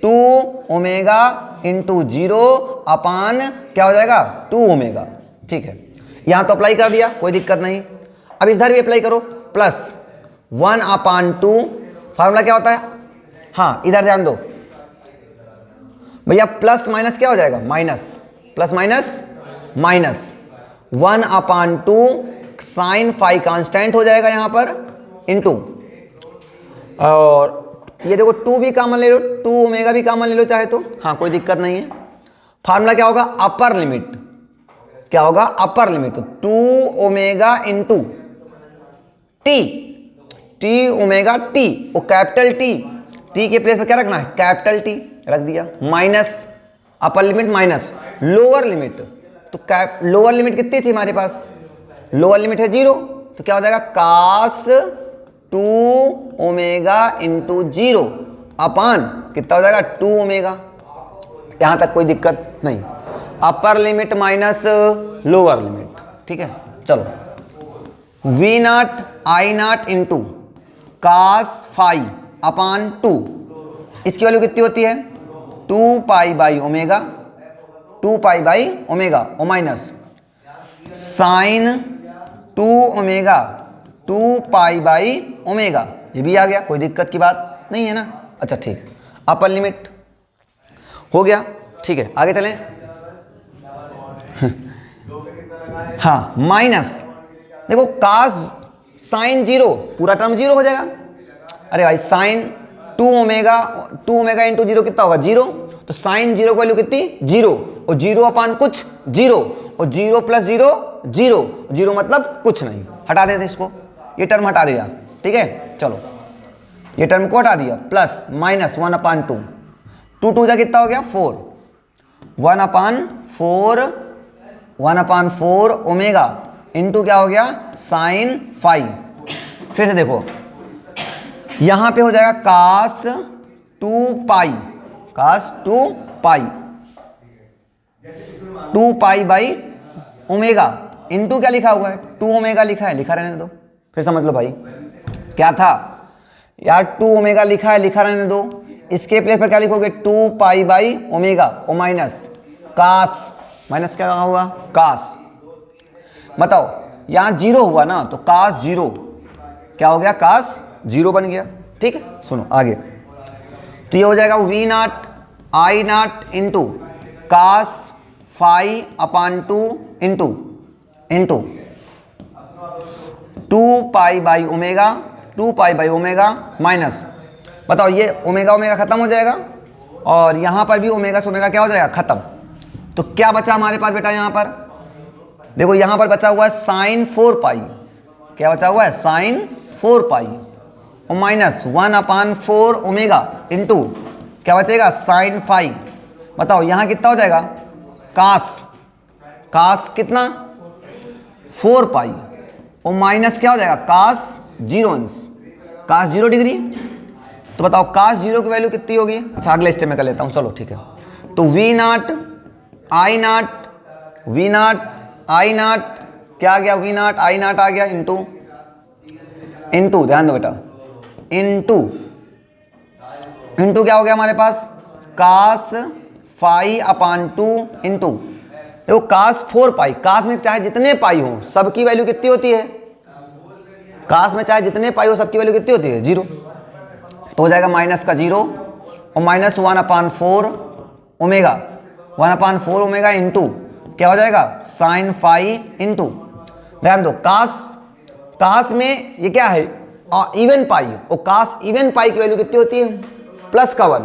2 ओमेगा इंटू 0 अपान क्या हो जाएगा 2 ओमेगा, ठीक है। यहां तो अप्लाई कर दिया, कोई दिक्कत नहीं। अब इधर भी अप्लाई करो, प्लस 1 अपान 2, फार्मूला क्या होता है, हाँ इधर ध्यान दो भैया, प्लस माइनस क्या हो जाएगा minus, plus minus minus 1 upon 2 sine phi constant हो जाएगा यहां पर, इंटू, और ये देखो 2 भी कॉमन ले लो, 2 ओमेगा भी कॉमन ले लो चाहे तो, हाँ कोई दिक्कत नहीं है। फार्मूला क्या होगा, अपर लिमिट, क्या होगा अपर लिमिट, तो 2 omega into T, T omega T, वो कैपिटल टी, टी के प्लेस पे क्या रखना है कैपिटल टी रख दिया, माइनस अपर लिमिट माइनस लोअर लिमिट, तो लोअर लिमिट कितनी थी हमारे पास, लोअर लिमिट है 0, तो क्या हो जाएगा कास 2 ओमेगा इंटू 0 अपान कितना हो जाएगा 2 ओमेगा। यहां तक कोई दिक्कत नहीं, अपर लिमिट माइनस लोअर लिमिट, ठीक है। चलो V0 I0 into cos phi upon 2, इसकी वैल्यू कितनी होती है 2 pi by omega, 2 pi by omega, और minus sine 2 omega 2 pi by omega, ये भी आ गया, कोई दिक्कत की बात नहीं है ना। अच्छा ठीक, अपर लिमिट हो गया, ठीक है आगे चलें। हाँ माइनस, देखो कास साइन 0, पूरा टर्म 0 हो जाएगा। अरे भाई साइन 2 ओमेगा इंटू 0 कितना होगा 0, तो साइन 0 की वैल्यू कितनी 0, और 0 अपान कुछ 0, और 0 प्लस 0 0, 0 मतलब कुछ नहीं, हटा देते इसको, ये टर्म हटा दिया, ठीक है। चलो ये टर्म को हटा दिया, प्लस माइनस 1 अपान 2, 2 2 जा कितना हो गया 4, 1 अपान 4 ओमेगा इंटू क्या हो गया साइन फाई। फिर से देखो यहां पे हो जाएगा कास 2 पाई, कास 2 पाई, 2 पाई बाई ओमेगा इंटू क्या लिखा हुआ है 2 ओमेगा लिखा है, लिखा रहने दो, फिर समझ लो भाई क्या था, यार 2 ओमेगा लिखा है, लिखा रहने दो। इसके प्लेस पर क्या लिखोगे, 2 पाई बाई ओमेगा ओ माइनस कास, माइनस क्या हुआ कास। बताओ यहाँ 0 हुआ ना, तो कास 0 क्या हो गया, कास 0 बन गया। ठीक है, सुनो आगे। तो ये हो जाएगा V naught I naught into cos phi upon 2 into 2 pi by omega, 2 pi by omega minus, बताओ ये ओमेगा ओमेगा खत्म हो जाएगा और यहाँ पर भी ओमेगा से ओमेगा क्या हो जाएगा, खत्म। तो क्या बचा हमारे पास बेटा, यहाँ पर देखो, यहाँ पर बचा हुआ है साइन 4 पाई, क्या बचा हुआ है, साइन 4 पाई और माइनस 1/4 ओमेगा इंटू क्या बचेगा, साइन 5। बताओ यहाँ कितना हो जाएगा, कास कितना 4 पाई और माइनस क्या हो जाएगा, कास 0 अंश, कास 0 डिग्री। तो बताओ कास 0 की वैल्यू कितनी होगी। अच्छा अगले स्टेप में कर लेता हूँ, चलो ठीक है। तो वी नाट आई नाट क्या आ गया, वी नाट आई नाट आ गया इंटू ध्यान दो बेटा, इंटू क्या हो गया हमारे पास, कास फाई अपान 2 इंटू देखो कास 4 पाई, कास में चाहे जितने पाई हो सबकी वैल्यू कितनी होती है, कास में चाहे जितने पाई हो सबकी वैल्यू कितनी होती है, 0। तो हो जाएगा माइनस का 0 और माइनस 1/4 ओमेगा, 1/4 ओमेगा इंटू क्या हो जाएगा, साइन 5 इंटू ध्यान दो कास में ये क्या है, इवन पाई, और कास इवन पाई की वैल्यू कितनी होती है, प्लस का 1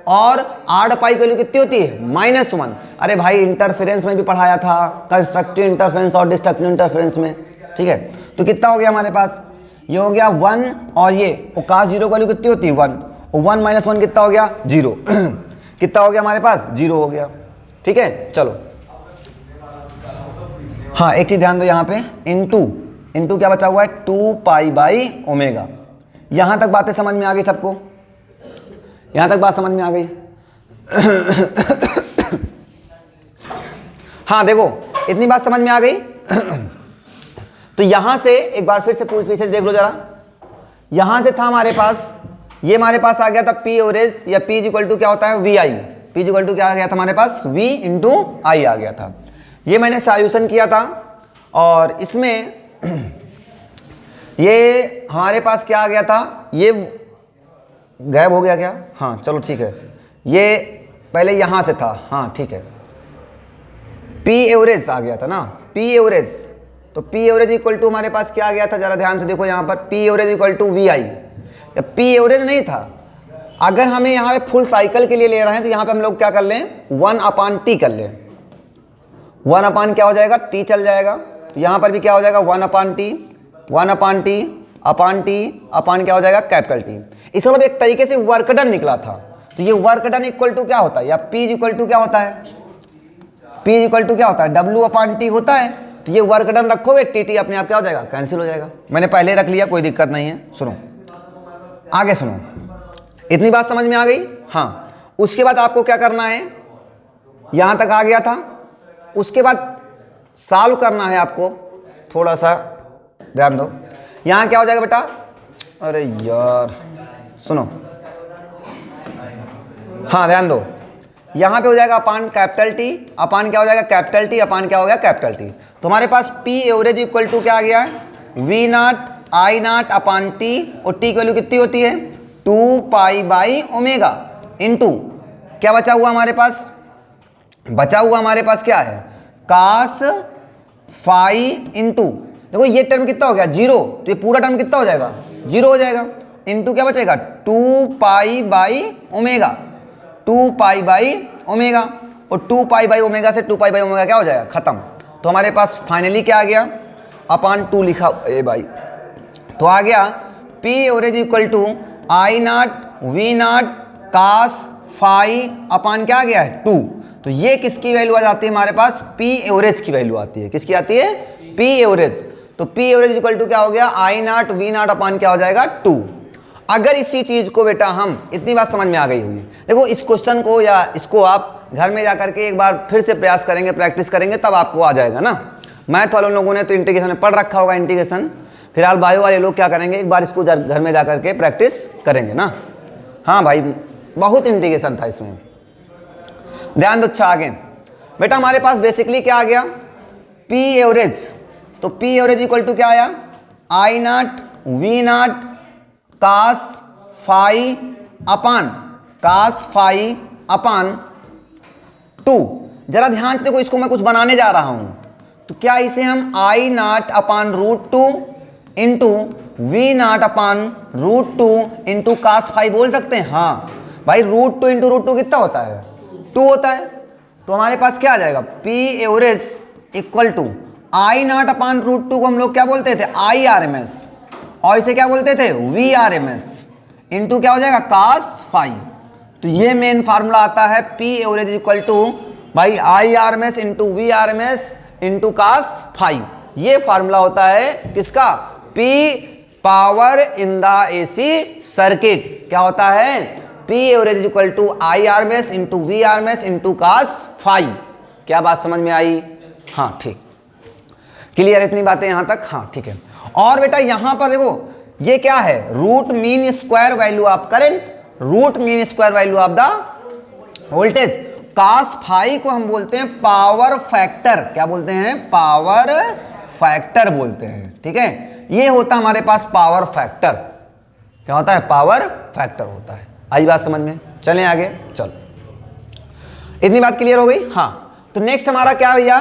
और आड पाई की वैल्यू कितनी होती है, -1। अरे भाई इंटरफेरेंस में भी पढ़ाया था, कंस्ट्रक्टिव इंटरफेरेंस और डिस्ट्रक्टिव इंटरफेरेंस में। ठीक है, तो कितना हो गया हमारे पास, ये हो गया 1 और ये, और कास 0 की वैल्यू कितनी होती है 1, और 1 - 1 कितना हो गया 0 कितना हो गया हमारे पास, 0 हो गया। ठीक है, चलो हाँ एक चीज ध्यान दो यहाँ पे, इंटू क्या बचा हुआ है, 2 पाई बाई ओमेगा। यहां तक बातें समझ में आ गई सबको, यहां तक बात समझ में आ गई हाँ देखो इतनी बात समझ में आ गई तो यहां से एक बार फिर से पीछे देख लो जरा, यहां से था हमारे पास, ये हमारे पास आ गया था पी एवरेज या पी इक्वल टू क्या होता है, V I, P equal to क्या आ गया था हमारे पास, वी इंटू आई आ गया था। ये मैंने सॉल्यूशन किया था और इसमें ये हमारे पास क्या आ गया था, ये गायब हो गया क्या, हाँ चलो ठीक है, ये पहले यहां से था, हाँ ठीक है, पी एवरेज आ गया था ना, पी एवरेज, तो पी एवरेज इक्वल टू हमारे पास क्या आ गया था, जरा ध्यान से देखो यहाँ पर, P average equal to V I. P average नहीं था, अगर हमें यहाँ पे फुल साइकिल के लिए ले रहे हैं तो यहाँ पे हम लोग क्या कर लें, 1/t कर लें, 1 क्या हो जाएगा, t चल जाएगा, तो यहाँ पर भी क्या हो जाएगा 1/t अपान क्या हो जाएगा, कैपिटल टी। इसका मतलब एक तरीके से वर्क डन निकला था। तो ये वर्क डन इक्वल टू क्या होता है, या P इक्वल टू क्या होता है, P इक्वल टू क्या होता है, W/T होता है। तो ये वर्क डन रखोगे, टी अपने आप क्या हो जाएगा, कैंसिल हो जाएगा। मैंने पहले रख लिया, कोई दिक्कत नहीं है। सुनो आगे सुनो, इतनी बात समझ में आ गई। हाँ उसके बाद आपको क्या करना है, यहां तक आ गया था, उसके बाद सॉल्व करना है आपको, थोड़ा सा ध्यान दो। यहां क्या हो जाएगा बेटा, अरे यार सुनो, हाँ ध्यान दो, यहां पे हो जाएगा अपान कैपिटल टी, अपान क्या हो जाएगा, कैपिटल टी अपान क्या हो गया, कैपिटल टी। तो हमारे पास पी एवरेज इक्वल टू क्या आ गया है, we naught I naught upon T, और टी की वैल्यू कितनी होती है, 2 पाई बाई ओमेगा इंटू क्या बचा हुआ हमारे पास, बचा हुआ हमारे पास क्या है, कास फाई इंटू देखो ये टर्म कितना हो गया 0, तो ये पूरा टर्म कितना हो जाएगा 0 हो जाएगा, इंटू क्या बचेगा 2 pi by omega, 2 pi by omega, और 2 पाई बाई ओमेगा से 2 पाई बाई ओमेगा क्या हो जाएगा, खत्म। तो हमारे पास फाइनली क्या आ गया, अपान 2 लिखा, ए भाई, तो आ गया p average equal to i not v not cos phi upon क्या आ गया है 2। तो ये किसकी वैल्यू आ जाती है हमारे पास, पी एवरेज की वैल्यू आती है, किसकी आती है, पी एवरेज। तो पी एवरेज इक्वल टू क्या हो गया, आई नाट वी नाट अपान क्या हो जाएगा 2। अगर इसी चीज को बेटा हम, इतनी बात समझ में आ गई हुई, देखो इस क्वेश्चन को या इसको आप घर में जाकर के एक बार फिर से प्रयास करेंगे, प्रैक्टिस करेंगे, तब आपको आ जाएगा ना। मैथ वालों लोगों ने तो इंटीग्रेशन में पढ़ रखा होगा इंटीग्रेशन, फिलहाल बायो वाले लोग क्या करेंगे, एक बार इसको घर में जा करके प्रैक्टिस करेंगे ना। हाँ भाई, बहुत इंटीग्रेशन था इसमें, ध्यान दो। अच्छा आगे बेटा हमारे पास बेसिकली क्या आ गया, पी एवरेज। तो पी एवरेज इक्वल टू क्या आया, i not v not cos phi upon 2। जरा ध्यान से देखो, इसको मैं कुछ बनाने जा रहा हूं, तो क्या इसे हम i not upon √2 into v not upon √2 into cos phi बोल सकते हैं? हाँ भाई, √2 इंटू √2 कितना होता है, 2 होता है। तो हमारे पास क्या आ जाएगा, p average equal to I not upon √2 को हम लोग क्या बोलते थे, आई आर एम एस, और इसे क्या बोलते थे, V R M S, into क्या हो जाएगा, कास फाई। तो ये मेन फार्मूला आता है, पी एवरेज इक्वल टू भाई I R M S into V R M S into cos phi. ये फार्मूला होता है किसका, P power in the AC circuit. क्या होता है, P average equal to I R M S into V R M S into cos phi. क्या बात समझ में आई? हाँ ठीक, क्लियर इतनी बातें यहां तक? हाँ ठीक है। और बेटा यहां पर देखो, ये क्या है, root mean square value of current, root mean square value of the voltage. Cos phi को हम बोलते हैं पावर फैक्टर। क्या बोलते हैं, पावर फैक्टर बोलते हैं। ठीक है, ये होता है हमारे पास पावर फैक्टर। क्या होता है, पावर फैक्टर होता है। आई बात समझ में? चलें आगे, चलो इतनी बात क्लियर हो गई। हाँ, तो नेक्स्ट हमारा क्या भैया,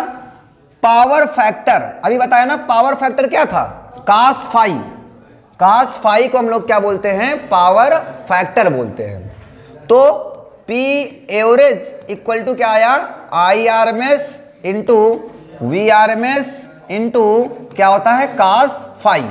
पावर फैक्टर। अभी बताया ना पावर फैक्टर क्या था, कास फाई। कास फाई को हम लोग क्या बोलते हैं, पावर फैक्टर बोलते हैं। तो पी एवरेज इक्वल टू क्या आया, I R M S into V R M S into क्या होता है, कास फाई।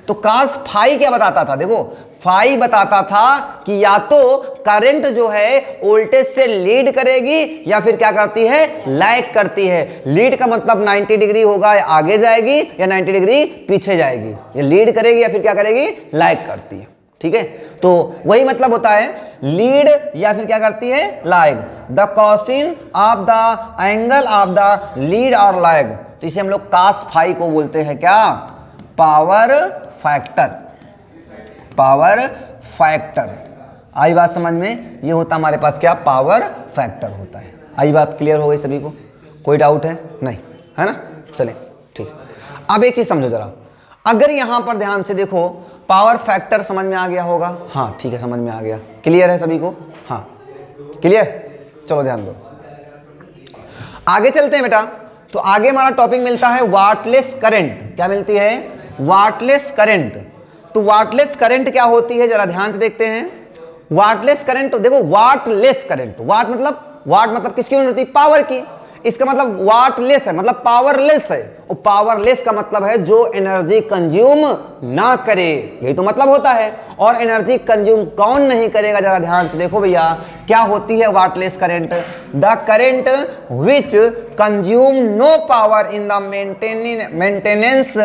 तो कास फाई क्या बताता था, देखो फाई बताता था कि या तो करंट जो है वोल्टेज से लीड करेगी या फिर क्या करती है, लैग करती है। लीड का मतलब 90 डिग्री होगा, या आगे जाएगी या 90 डिग्री पीछे जाएगी। ये लीड करेगी या फिर क्या करेगी, लैग करती है। ठीक है, तो वही मतलब होता है लीड या फिर क्या करती है, lag. The cosine of the angle of the lead और लैग। तो इसे हम लोग कास फाई को बोलते हैं क्या, पावर फैक्टर। Power factor. आई बात समझ में? ये होता हमारे पास क्या, पावर फैक्टर होता है। आई बात क्लियर हो गई सभी को? कोई डाउट है? नहीं है ना? चले ठीक है। अब एक चीज समझो जरा, अगर यहां पर ध्यान से देखो, पावर फैक्टर समझ में आ गया होगा? हाँ ठीक है, समझ में आ गया। क्लियर है सभी को? हाँ क्लियर। चलो ध्यान दो, आगे चलते हैं बेटा। तो आगे हमारा टॉपिक मिलता है वाटलेस करंट। क्या मिलती है, वाटलेस करंट। तो वाटलेस करंट क्या होती है, जरा ध्यान से देखते हैं। वाटलेस करंट देखो, वाटलेस करंट, वाट मतलब किसकी यूनिट होती है, पावर की। इसका मतलब वाटलेस है, मतलब पावरलेस है। और पावरलेस का मतलब है जो एनर्जी कंज्यूम ना करे, यही तो मतलब होता है। और एनर्जी कंज्यूम कौन नहीं करेगा, जरा ध्यान से देखो भैया। क्या होती है wattless current, the current which consume no power in the maintenance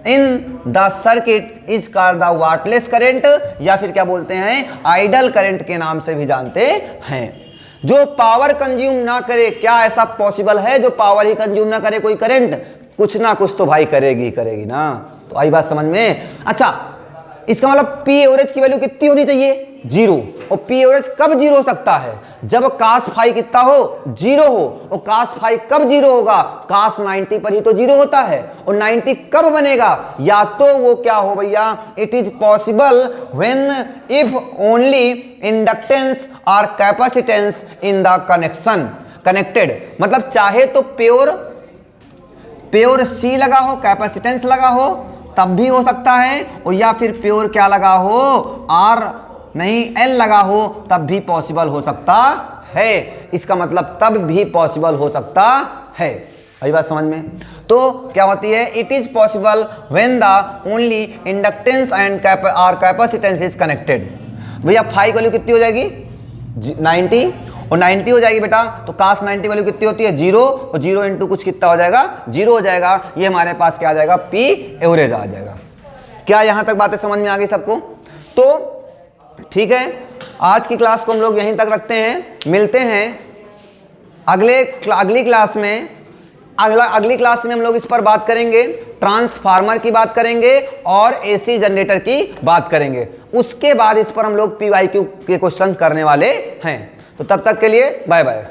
in the circuit is called the wattless current, या फिर क्या बोलते हैं, आइडल करंट के नाम से भी जानते हैं। जो पावर कंज्यूम ना करे, क्या ऐसा पॉसिबल है जो पावर ही कंज्यूम ना करे कोई करंट? कुछ ना कुछ तो भाई करेगी ना। तो आई बात समझ में? अच्छा, इसका मतलब पी एवरेज की वैल्यू कितनी होनी चाहिए, 0। और पी एवरेज कब 0 हो सकता है, जब कास फाई कितना हो, 0 हो। और कास फाई कब 0 होगा, कास 90 पर ही तो 0 होता है। और 90 कब बनेगा, या तो वो क्या हो भैया, it is possible when if only inductance और capacitance in the connection connected. मतलब चाहे तो प्योर सी लगा हो, कैपेसिटेंस लगा हो, तब भी हो सकता है। और या फिर प्योर क्या लगा हो, आर नहीं एल लगा हो, तब भी पॉसिबल हो सकता है। इसका मतलब तब भी पॉसिबल हो सकता है। वही बात समझ में? तो क्या होती है, it is possible when the only inductance and or capacitance is connected. भैया फाई वैल्यू कितनी हो जाएगी, 90। और 90 हो जाएगी बेटा, तो कास 90 वैल्यू कितनी होती है, 0। और 0 इंटू कुछ कितना हो जाएगा, 0 हो जाएगा। ये हमारे पास क्या आ जाएगा, पी एवरेज आ जाएगा। क्या यहां तक बातें समझ में आ गई सबको? तो ठीक है, आज की क्लास को हम लोग यहीं तक रखते हैं। मिलते हैं अगली क्लास में अगली क्लास में हम लोग इस पर बात करेंगे, ट्रांसफार्मर की बात करेंगे और एसी जनरेटर की बात करेंगे। उसके बाद इस पर हम लोग PYQ के क्वेश्चन करने वाले हैं। तो तब तक के लिए बाय बाय।